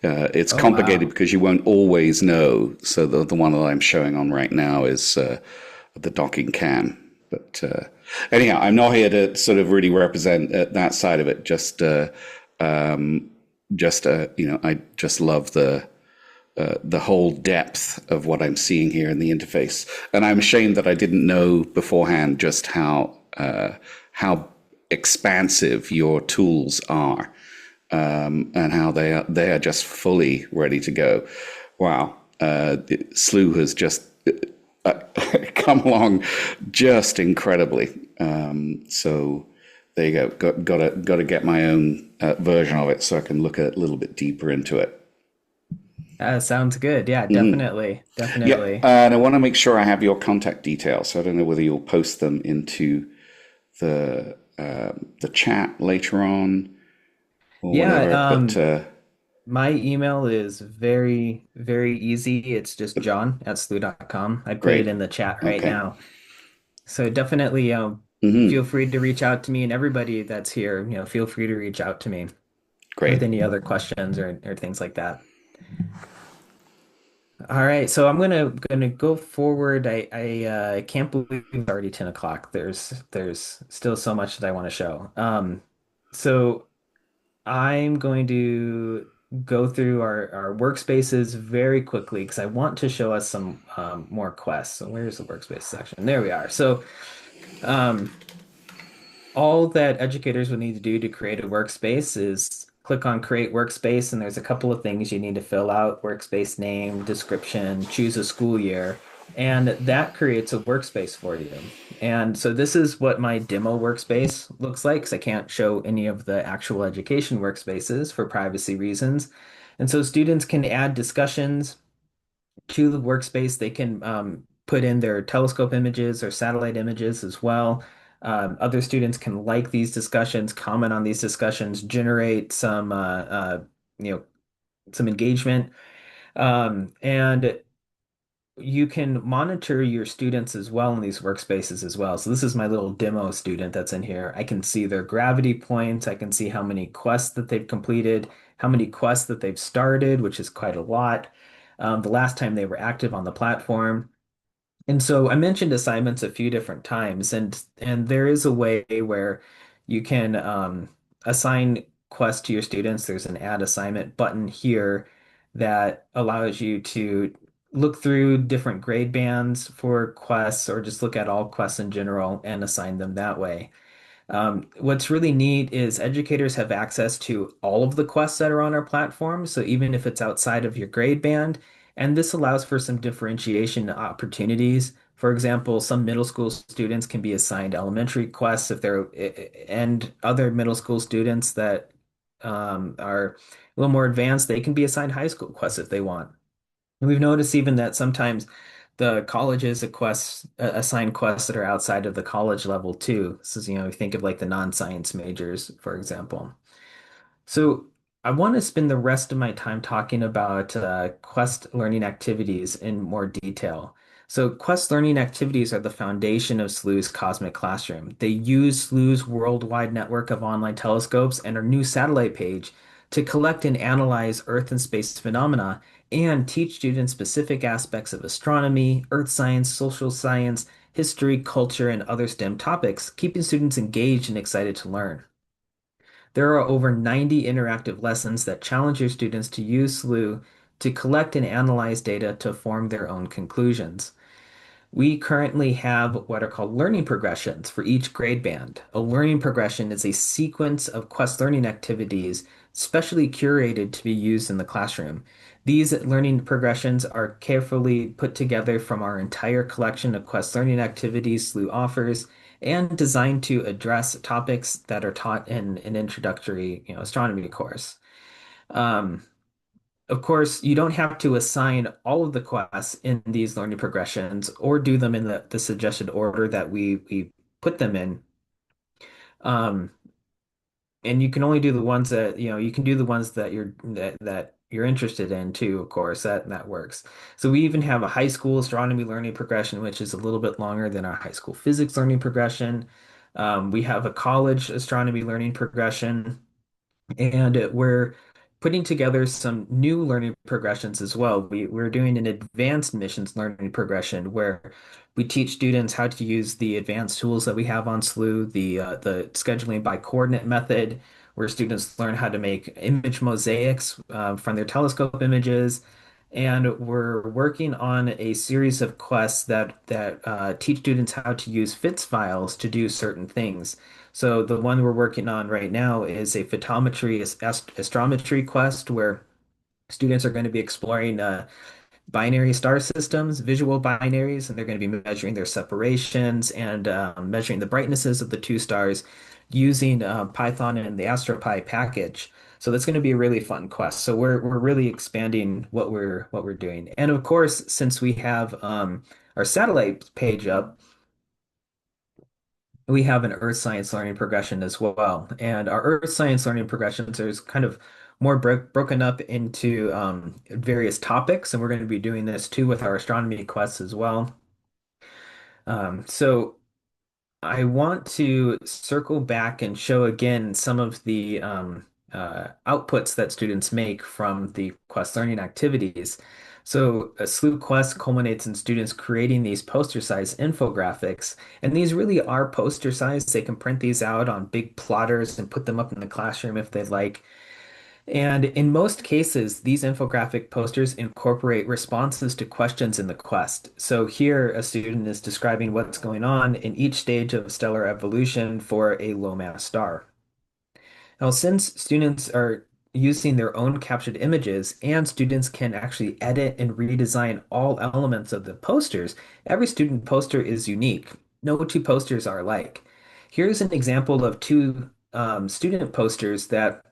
it's Oh complicated wow. because you won't always know. So the one that I'm showing on right now is the docking cam. But anyhow, I'm not here to sort of really represent that side of it. I just love the whole depth of what I'm seeing here in the interface. And I'm ashamed that I didn't know beforehand just how expansive your tools are, and how they are just fully ready to go. Wow, Slooh has just uh, come along just incredibly. So there you go. Got to get my own version of it so I can look a little bit deeper into it. Sounds good. Yeah, definitely. Yeah, Definitely. and I want to make sure I have your contact details. So I don't know whether you'll post them into the chat later on or Yeah, whatever. But my email is very, very easy. It's just john@slooh.com. I put it great. in the chat right Okay. now. So definitely, feel free to reach out to me, and everybody that's here, feel free to reach out to me with Great. any other questions or things like that. All right, so I'm gonna go forward. I can't believe it's already 10 o'clock. There's still so much that I want to show. So I'm going to go through our workspaces very quickly because I want to show us some more quests. So where's the workspace section? There we are. So um, all that educators would need to do to create a workspace is click on create workspace, and there's a couple of things you need to fill out: workspace name, description, choose a school year, and that creates a workspace for you. And so this is what my demo workspace looks like because I can't show any of the actual education workspaces for privacy reasons. And so students can add discussions to the workspace. They can put in their telescope images or satellite images as well. Other students can like these discussions, comment on these discussions, generate you know, some engagement. And you can monitor your students as well in these workspaces as well. So this is my little demo student that's in here. I can see their gravity points. I can see how many quests that they've completed, how many quests that they've started, which is quite a lot. The last time they were active on the platform. And so I mentioned assignments a few different times, and there is a way where you can assign quests to your students. There's an add assignment button here that allows you to look through different grade bands for quests or just look at all quests in general and assign them that way. What's really neat is educators have access to all of the quests that are on our platform. So even if it's outside of your grade band, and this allows for some differentiation opportunities. For example, some middle school students can be assigned elementary quests if they're, and other middle school students that are a little more advanced, they can be assigned high school quests if they want. And we've noticed even that sometimes the colleges assign quests that are outside of the college level too. So, think of like the non-science majors, for example. So I want to spend the rest of my time talking about Quest learning activities in more detail. So Quest learning activities are the foundation of Slooh's Cosmic Classroom. They use Slooh's worldwide network of online telescopes and our new satellite page to collect and analyze Earth and space phenomena and teach students specific aspects of astronomy, earth science, social science, history, culture, and other STEM topics, keeping students engaged and excited to learn. There are over 90 interactive lessons that challenge your students to use Slooh to collect and analyze data to form their own conclusions. We currently have what are called learning progressions for each grade band. A learning progression is a sequence of Quest learning activities specially curated to be used in the classroom. These learning progressions are carefully put together from our entire collection of Quest learning activities Slooh offers and designed to address topics that are taught in an introductory, astronomy course. Um, of course, you don't have to assign all of the quests in these learning progressions or do them in the suggested order that we put them in. Um, and you can only do the ones that, you can do the ones that you're interested in too, of course, that works. So we even have a high school astronomy learning progression, which is a little bit longer than our high school physics learning progression. We have a college astronomy learning progression. And we're putting together some new learning progressions as well. We're doing an advanced missions learning progression where we teach students how to use the advanced tools that we have on Slooh, the scheduling by coordinate method, where students learn how to make image mosaics from their telescope images. And we're working on a series of quests that teach students how to use FITS files to do certain things. So the one we're working on right now is a photometry astrometry quest where students are going to be exploring binary star systems, visual binaries, and they're going to be measuring their separations and measuring the brightnesses of the two stars using Python and the AstroPy package. So that's going to be a really fun quest. So we're really expanding what we're doing. And of course, since we have our satellite page up, we have an earth science learning progression as well. And our earth science learning progressions is kind of more broken up into various topics. And we're going to be doing this too with our astronomy quests as well. So I want to circle back and show again some of the outputs that students make from the Quest learning activities. So a Slooh Quest culminates in students creating these poster-sized infographics, and these really are poster-sized. They can print these out on big plotters and put them up in the classroom if they'd like. And in most cases, these infographic posters incorporate responses to questions in the quest. So here, a student is describing what's going on in each stage of stellar evolution for a low mass star. Now, since students are using their own captured images and students can actually edit and redesign all elements of the posters, every student poster is unique. No two posters are alike. Here's an example of two student posters that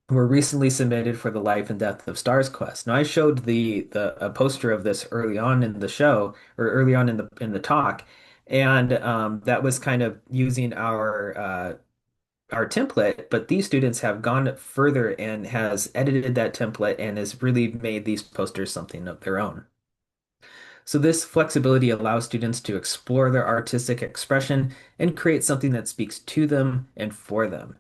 were recently submitted for the Life and Death of Stars quest. Now, I showed the a poster of this early on in the show or early on in the talk, and that was kind of using our template. But these students have gone further and has edited that template and has really made these posters something of their own. So this flexibility allows students to explore their artistic expression and create something that speaks to them and for them.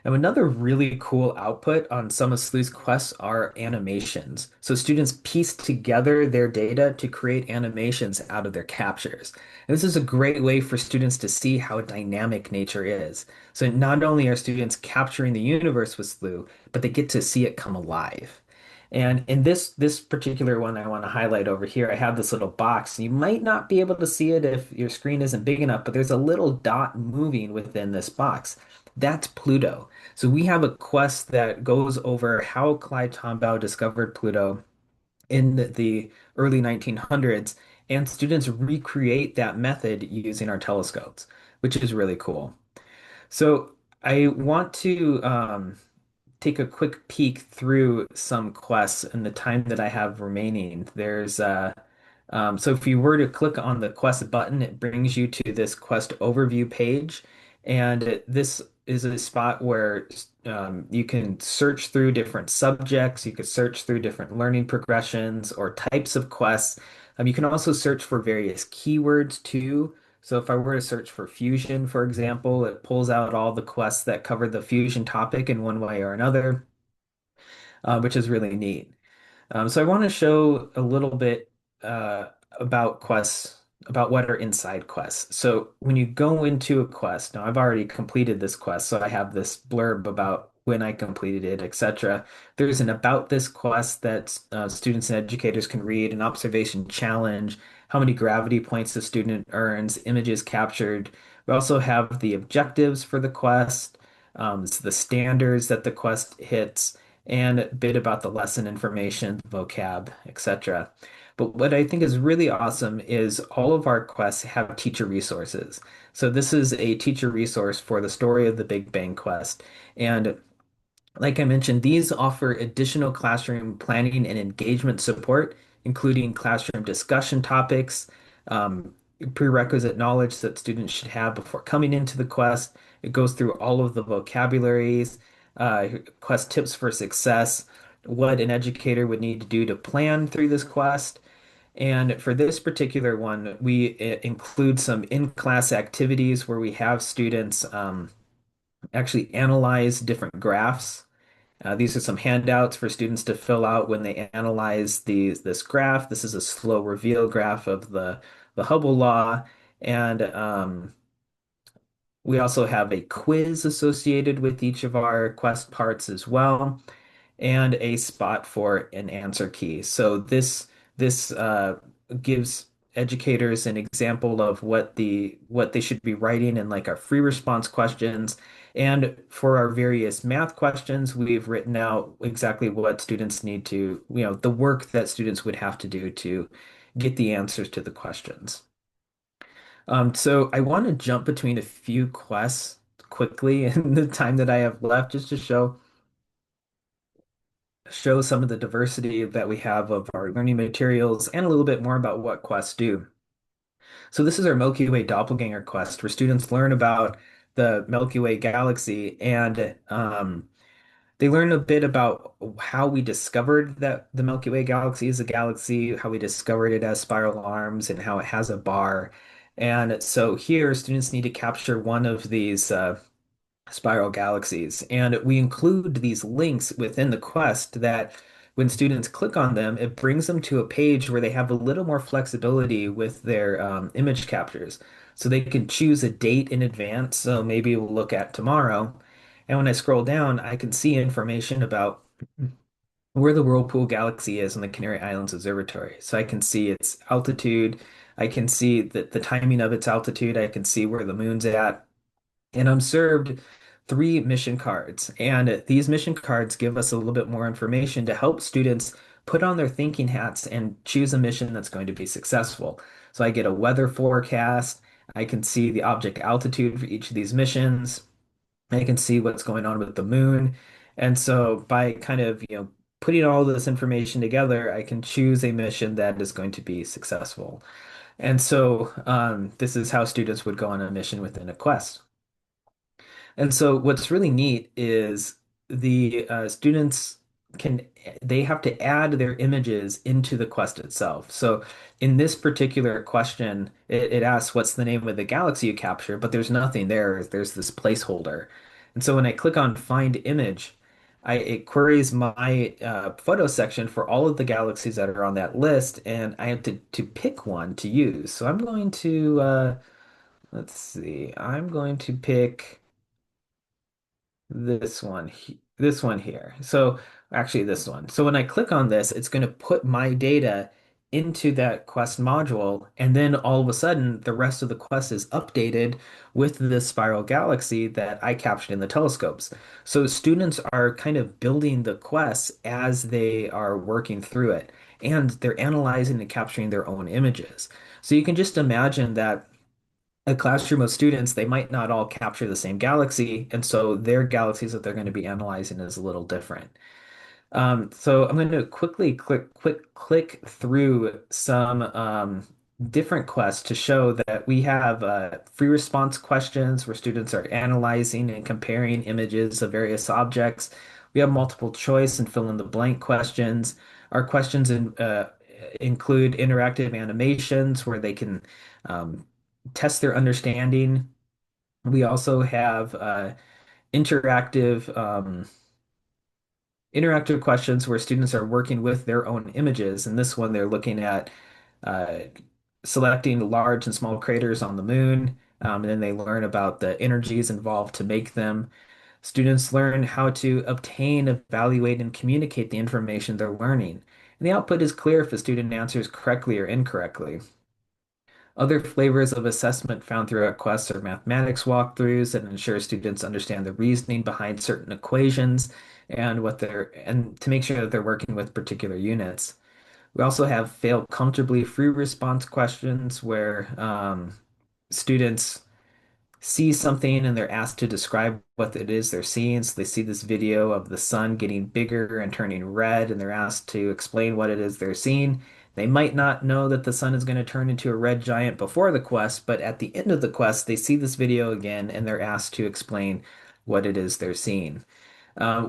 And another really cool output on some of Sleuth's quests are animations. So students piece together their data to create animations out of their captures. And this is a great way for students to see how dynamic nature is. So not only are students capturing the universe with Sleuth, but they get to see it come alive. And in this particular one I want to highlight over here, I have this little box. You might not be able to see it if your screen isn't big enough, but there's a little dot moving within this box. That's Pluto. So we have a quest that goes over how Clyde Tombaugh discovered Pluto in the early 1900s, and students recreate that method using our telescopes, which is really cool. So I want to take a quick peek through some quests in the time that I have remaining. There's So if you were to click on the Quest button, it brings you to this Quest overview page. And this is a spot where you can search through different subjects. You could search through different learning progressions or types of quests. You can also search for various keywords too. So if I were to search for fusion, for example, it pulls out all the quests that cover the fusion topic in one way or another, which is really neat. So I want to show a little bit about quests, about what are inside quests. So when you go into a quest, now I've already completed this quest, so I have this blurb about when I completed it, etc. There's an about this quest that students and educators can read, an observation challenge, how many gravity points the student earns, images captured. We also have the objectives for the quest, so the standards that the quest hits and a bit about the lesson information, vocab, etc. But what I think is really awesome is all of our quests have teacher resources. So this is a teacher resource for the story of the Big Bang quest. And like I mentioned, these offer additional classroom planning and engagement support, including classroom discussion topics, um, prerequisite knowledge that students should have before coming into the quest. It goes through all of the vocabularies, quest tips for success, what an educator would need to do to plan through this quest. And for this particular one, we include some in-class activities where we have students actually analyze different graphs. These are some handouts for students to fill out when they analyze this graph. This is a slow reveal graph of the Hubble law. And we also have a quiz associated with each of our quest parts as well, and a spot for an answer key. So this gives educators an example of what they should be writing in like our free response questions. And for our various math questions, we've written out exactly what students need to, the work that students would have to do to get the answers to the questions. So I want to jump between a few quests quickly in the time that I have left, just to show some of the diversity that we have of our learning materials and a little bit more about what quests do. So this is our Milky Way Doppelganger quest, where students learn about the Milky Way galaxy and they learn a bit about how we discovered that the Milky Way galaxy is a galaxy, how we discovered it as spiral arms, and how it has a bar. And so here, students need to capture one of these spiral galaxies. And we include these links within the quest that when students click on them, it brings them to a page where they have a little more flexibility with their image captures. So they can choose a date in advance. So maybe we'll look at tomorrow. And when I scroll down, I can see information about where the Whirlpool Galaxy is in the Canary Islands Observatory. So I can see its altitude. I can see the timing of its altitude. I can see where the moon's at. And I'm served three mission cards. And these mission cards give us a little bit more information to help students put on their thinking hats and choose a mission that's going to be successful. So I get a weather forecast. I can see the object altitude for each of these missions. I can see what's going on with the moon. And so by kind of, putting all this information together, I can choose a mission that is going to be successful. And so this is how students would go on a mission within a quest. And so what's really neat is the students can they have to add their images into the quest itself. So in this particular question, it asks what's the name of the galaxy you capture, but there's nothing there. There's this placeholder. And so when I click on find image, it queries my photo section for all of the galaxies that are on that list, and I have to pick one to use. So I'm going to let's see, I'm going to pick this one here. So actually this one. So when I click on this, it's going to put my data into that quest module. And then all of a sudden, the rest of the quest is updated with this spiral galaxy that I captured in the telescopes. So students are kind of building the quests as they are working through it. And they're analyzing and capturing their own images. So you can just imagine that a classroom of students, they might not all capture the same galaxy, and so their galaxies that they're going to be analyzing is a little different. So I'm going to quickly click through some different quests to show that we have free response questions where students are analyzing and comparing images of various objects. We have multiple choice and fill in the blank questions. Our questions include interactive animations where they can um, test their understanding. We also have interactive. Interactive questions where students are working with their own images. In this one, they're looking at uh, selecting large and small craters on the moon, and then they learn about the energies involved to make them. Students learn how to obtain, evaluate, and communicate the information they're learning. And the output is clear if a student answers correctly or incorrectly. Other flavors of assessment found throughout quests are mathematics walkthroughs that ensure students understand the reasoning behind certain equations and to make sure that they're working with particular units. We also have fail comfortably free response questions where students see something and they're asked to describe what it is they're seeing. So they see this video of the sun getting bigger and turning red, and they're asked to explain what it is they're seeing. They might not know that the sun is going to turn into a red giant before the quest, but at the end of the quest, they see this video again and they're asked to explain what it is they're seeing.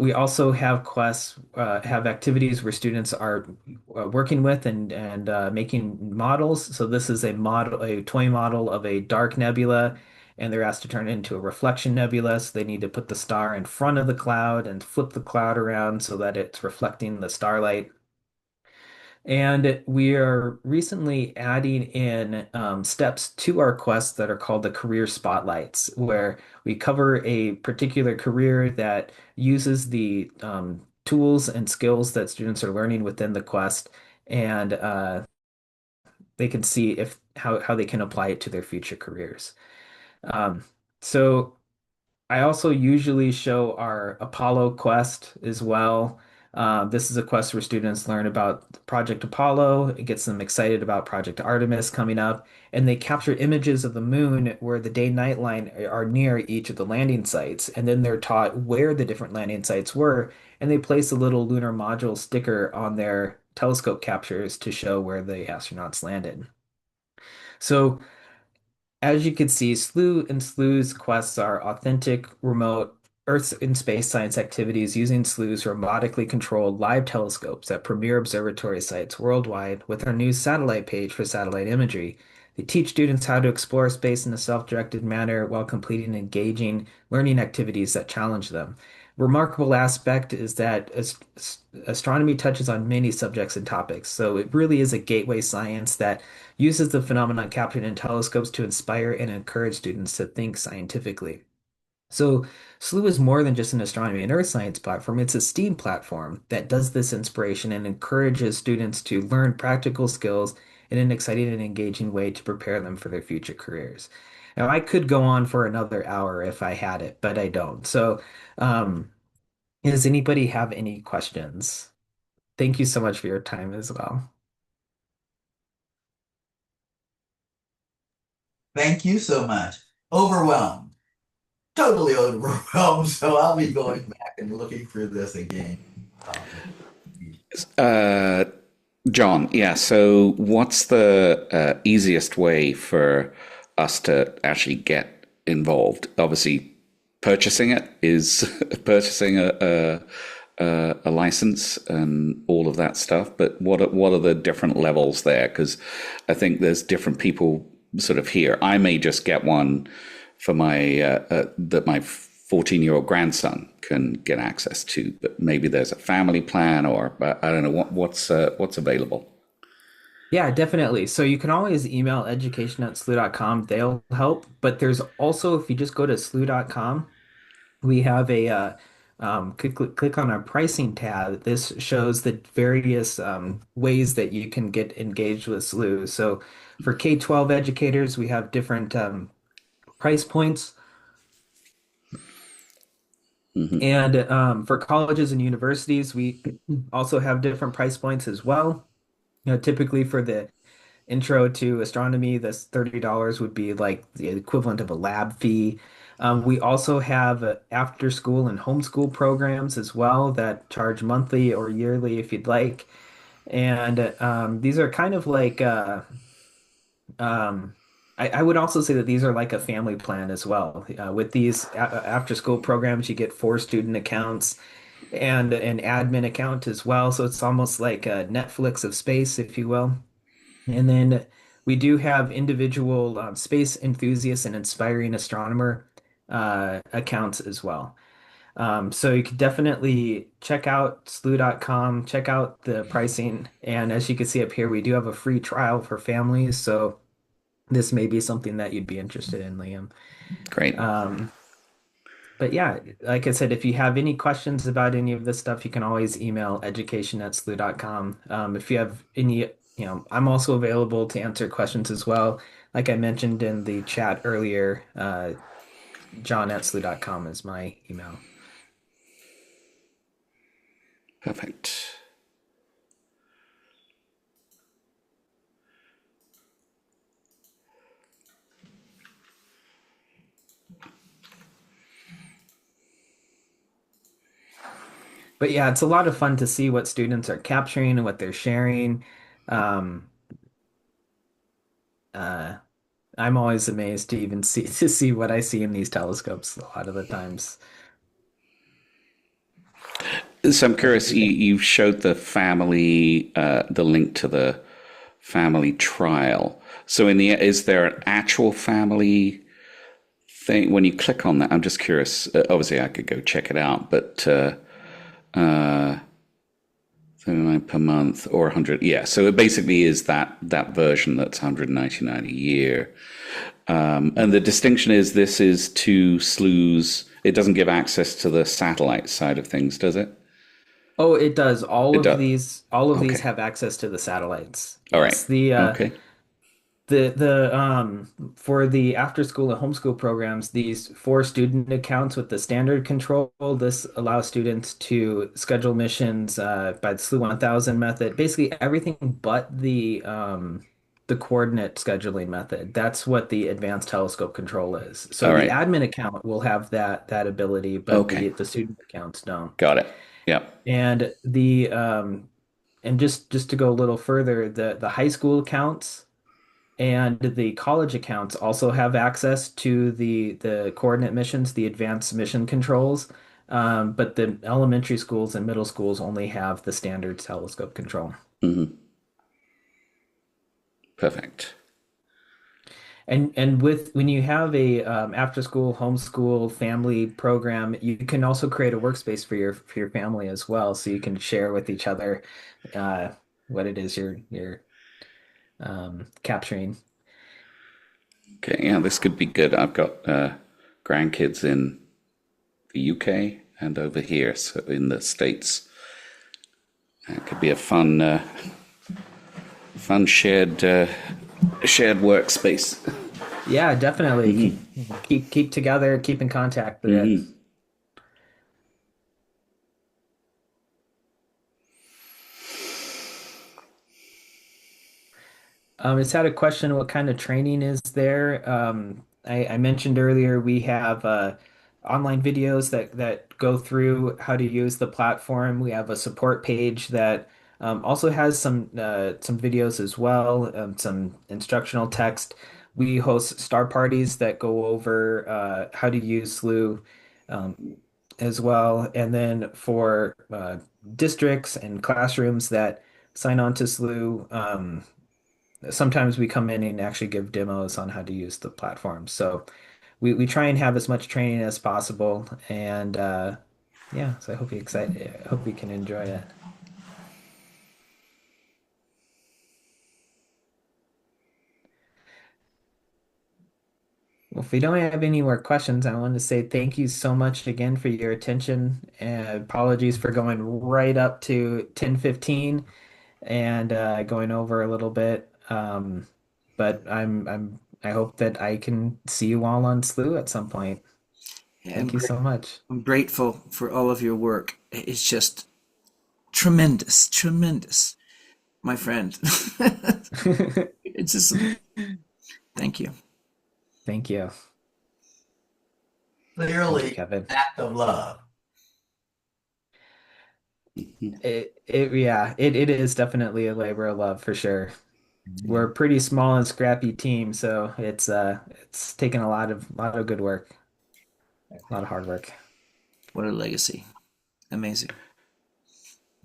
We also have quests, have activities where students are working with and making models. So this is a model, a toy model of a dark nebula, and they're asked to turn it into a reflection nebula. So they need to put the star in front of the cloud and flip the cloud around so that it's reflecting the starlight. And we are recently adding in steps to our quests that are called the career spotlights, where we cover a particular career that uses the tools and skills that students are learning within the quest, and they can see if how they can apply it to their future careers. Um, so I also usually show our Apollo quest as well. This is a quest where students learn about Project Apollo. It gets them excited about Project Artemis coming up, and they capture images of the moon where the day-night line are near each of the landing sites, and then they're taught where the different landing sites were, and they place a little lunar module sticker on their telescope captures to show where the astronauts landed. So as you can see, Slooh and Slooh's quests are authentic, remote Earth and space science activities using Slooh's robotically controlled live telescopes at premier observatory sites worldwide with our new satellite page for satellite imagery. They teach students how to explore space in a self-directed manner while completing engaging learning activities that challenge them. Remarkable aspect is that astronomy touches on many subjects and topics, so it really is a gateway science that uses the phenomenon captured in telescopes to inspire and encourage students to think scientifically. So, Slooh is more than just an astronomy and earth science platform. It's a STEAM platform that does this inspiration and encourages students to learn practical skills in an exciting and engaging way to prepare them for their future careers. Now, I could go on for another hour if I had it, but I don't. So, um, does anybody have any questions? Thank you so much for your time as well. Thank you so much. Overwhelmed, totally overwhelmed. So I'll be going back and looking through this again. Um, Uh, John, yeah. So, what's the easiest way for us to actually get involved? Obviously, purchasing it is purchasing a license and all of that stuff. But what are the different levels there? Because I think there's different people sort of here. I may just get one for my that my 14-year-old grandson can get access to, but maybe there's a family plan, or I don't know what's available. Yeah, definitely. So you can always email education@slooh.com. They'll help. But there's also, if you just go to slooh.com, we have a click on our pricing tab. This shows the various ways that you can get engaged with Slooh. So for K-12 educators, we have different price points. And for colleges and universities, we also have different price points as well. Typically for the intro to astronomy, this $30 would be like the equivalent of a lab fee. We also have after school and homeschool programs as well that charge monthly or yearly if you'd like. And these are kind of like um, I would also say that these are like a family plan as well. With these after school programs, you get 4 student accounts and an admin account as well. So it's almost like a Netflix of space, if you will. And then we do have individual space enthusiasts and inspiring astronomer accounts as well. So you could definitely check out slooh.com, check out the pricing. And as you can see up here, we do have a free trial for families. So this may be something that you'd be interested in, Liam. Great. Um, but yeah, like I said, if you have any questions about any of this stuff, you can always email education@slooh.com. If you have any, I'm also available to answer questions as well. Like I mentioned in the chat earlier, john@slooh.com is my email. Perfect. But yeah, it's a lot of fun to see what students are capturing and what they're sharing. Um, uh, I'm always amazed to even see to see what I see in these telescopes a lot of the times. So I'm What did curious, you think? you showed the family, the link to the family trial. So is there an actual family thing when you click on that? I'm just curious. Obviously, I could go check it out, but uh, 39 per month or 100. Yeah. So it basically is that version that's 199 a year. And the distinction is this is to Slooh's. It doesn't give access to the satellite side of things, does it? Oh, it does. It does. All of these Okay. have access to the satellites. All right. Yes. The Okay. for the after school and homeschool programs, these 4 student accounts with the standard control, this allows students to schedule missions by the Slooh 1000 method. Basically everything but the coordinate scheduling method. That's what the advanced telescope control is. So All the right. admin account will have that ability, but Okay. the student accounts don't. Got it. Yep. And just to go a little further, the high school accounts and the college accounts also have access to the coordinate missions, the advanced mission controls. But the elementary schools and middle schools only have the standard telescope control. Perfect. And with when you have a after school homeschool family program, you can also create a workspace for your family as well, so you can share with each other uh, what it is you're capturing. Okay. Yeah, this could be good. I've got grandkids in the UK and over here, so in the States. It could be a fun shared workspace. Yeah, definitely keep together, keep in contact with it. It's had a question, what kind of training is there? I mentioned earlier we have online videos that go through how to use the platform. We have a support page that also has some videos as well, some instructional text. We host star parties that go over how to use Slooh um, as well. And then for districts and classrooms that sign on to Slooh, sometimes we come in and actually give demos on how to use the platform. So we try and have as much training as possible. And yeah, so I hope you excited. I hope you can enjoy it. Well, if we don't have any more questions, I want to say thank you so much again for your attention. And apologies for going right up to 10:15 and going over a little bit. But I hope that I can see you all on Slooh at some point. And Thank you so much. I'm grateful for all of your work. It's just tremendous, tremendous, my friend. It's just, thank you. Thank you. Thank you, clearly Kevin. an act of love. Mhm. Yeah, it is definitely a labor of love for sure. We're a pretty small and scrappy team, so it's taken a lot of good work, a lot of hard work. What a legacy. Amazing.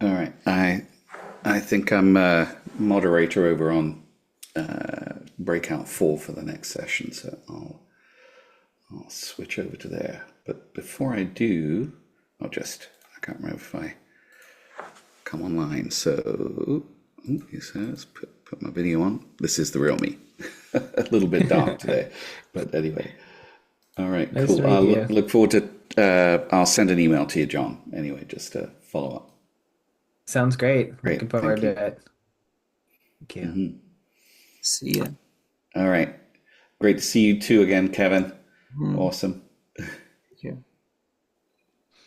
All right. I think I'm moderator over on breakout 4 for the next session, so I'll switch over to there. But before I do, I can't remember if I come online. So he says, put my video on. This is the real me. A little bit dark today, but anyway. All right, Nice to cool. meet I'll you. look forward to. I'll send an email to you, John. Anyway, just to follow up. Sounds great. Looking Great, thank forward to you. it. Thank you. See ya. All right, great to see you too again, Kevin. Hmm. Awesome.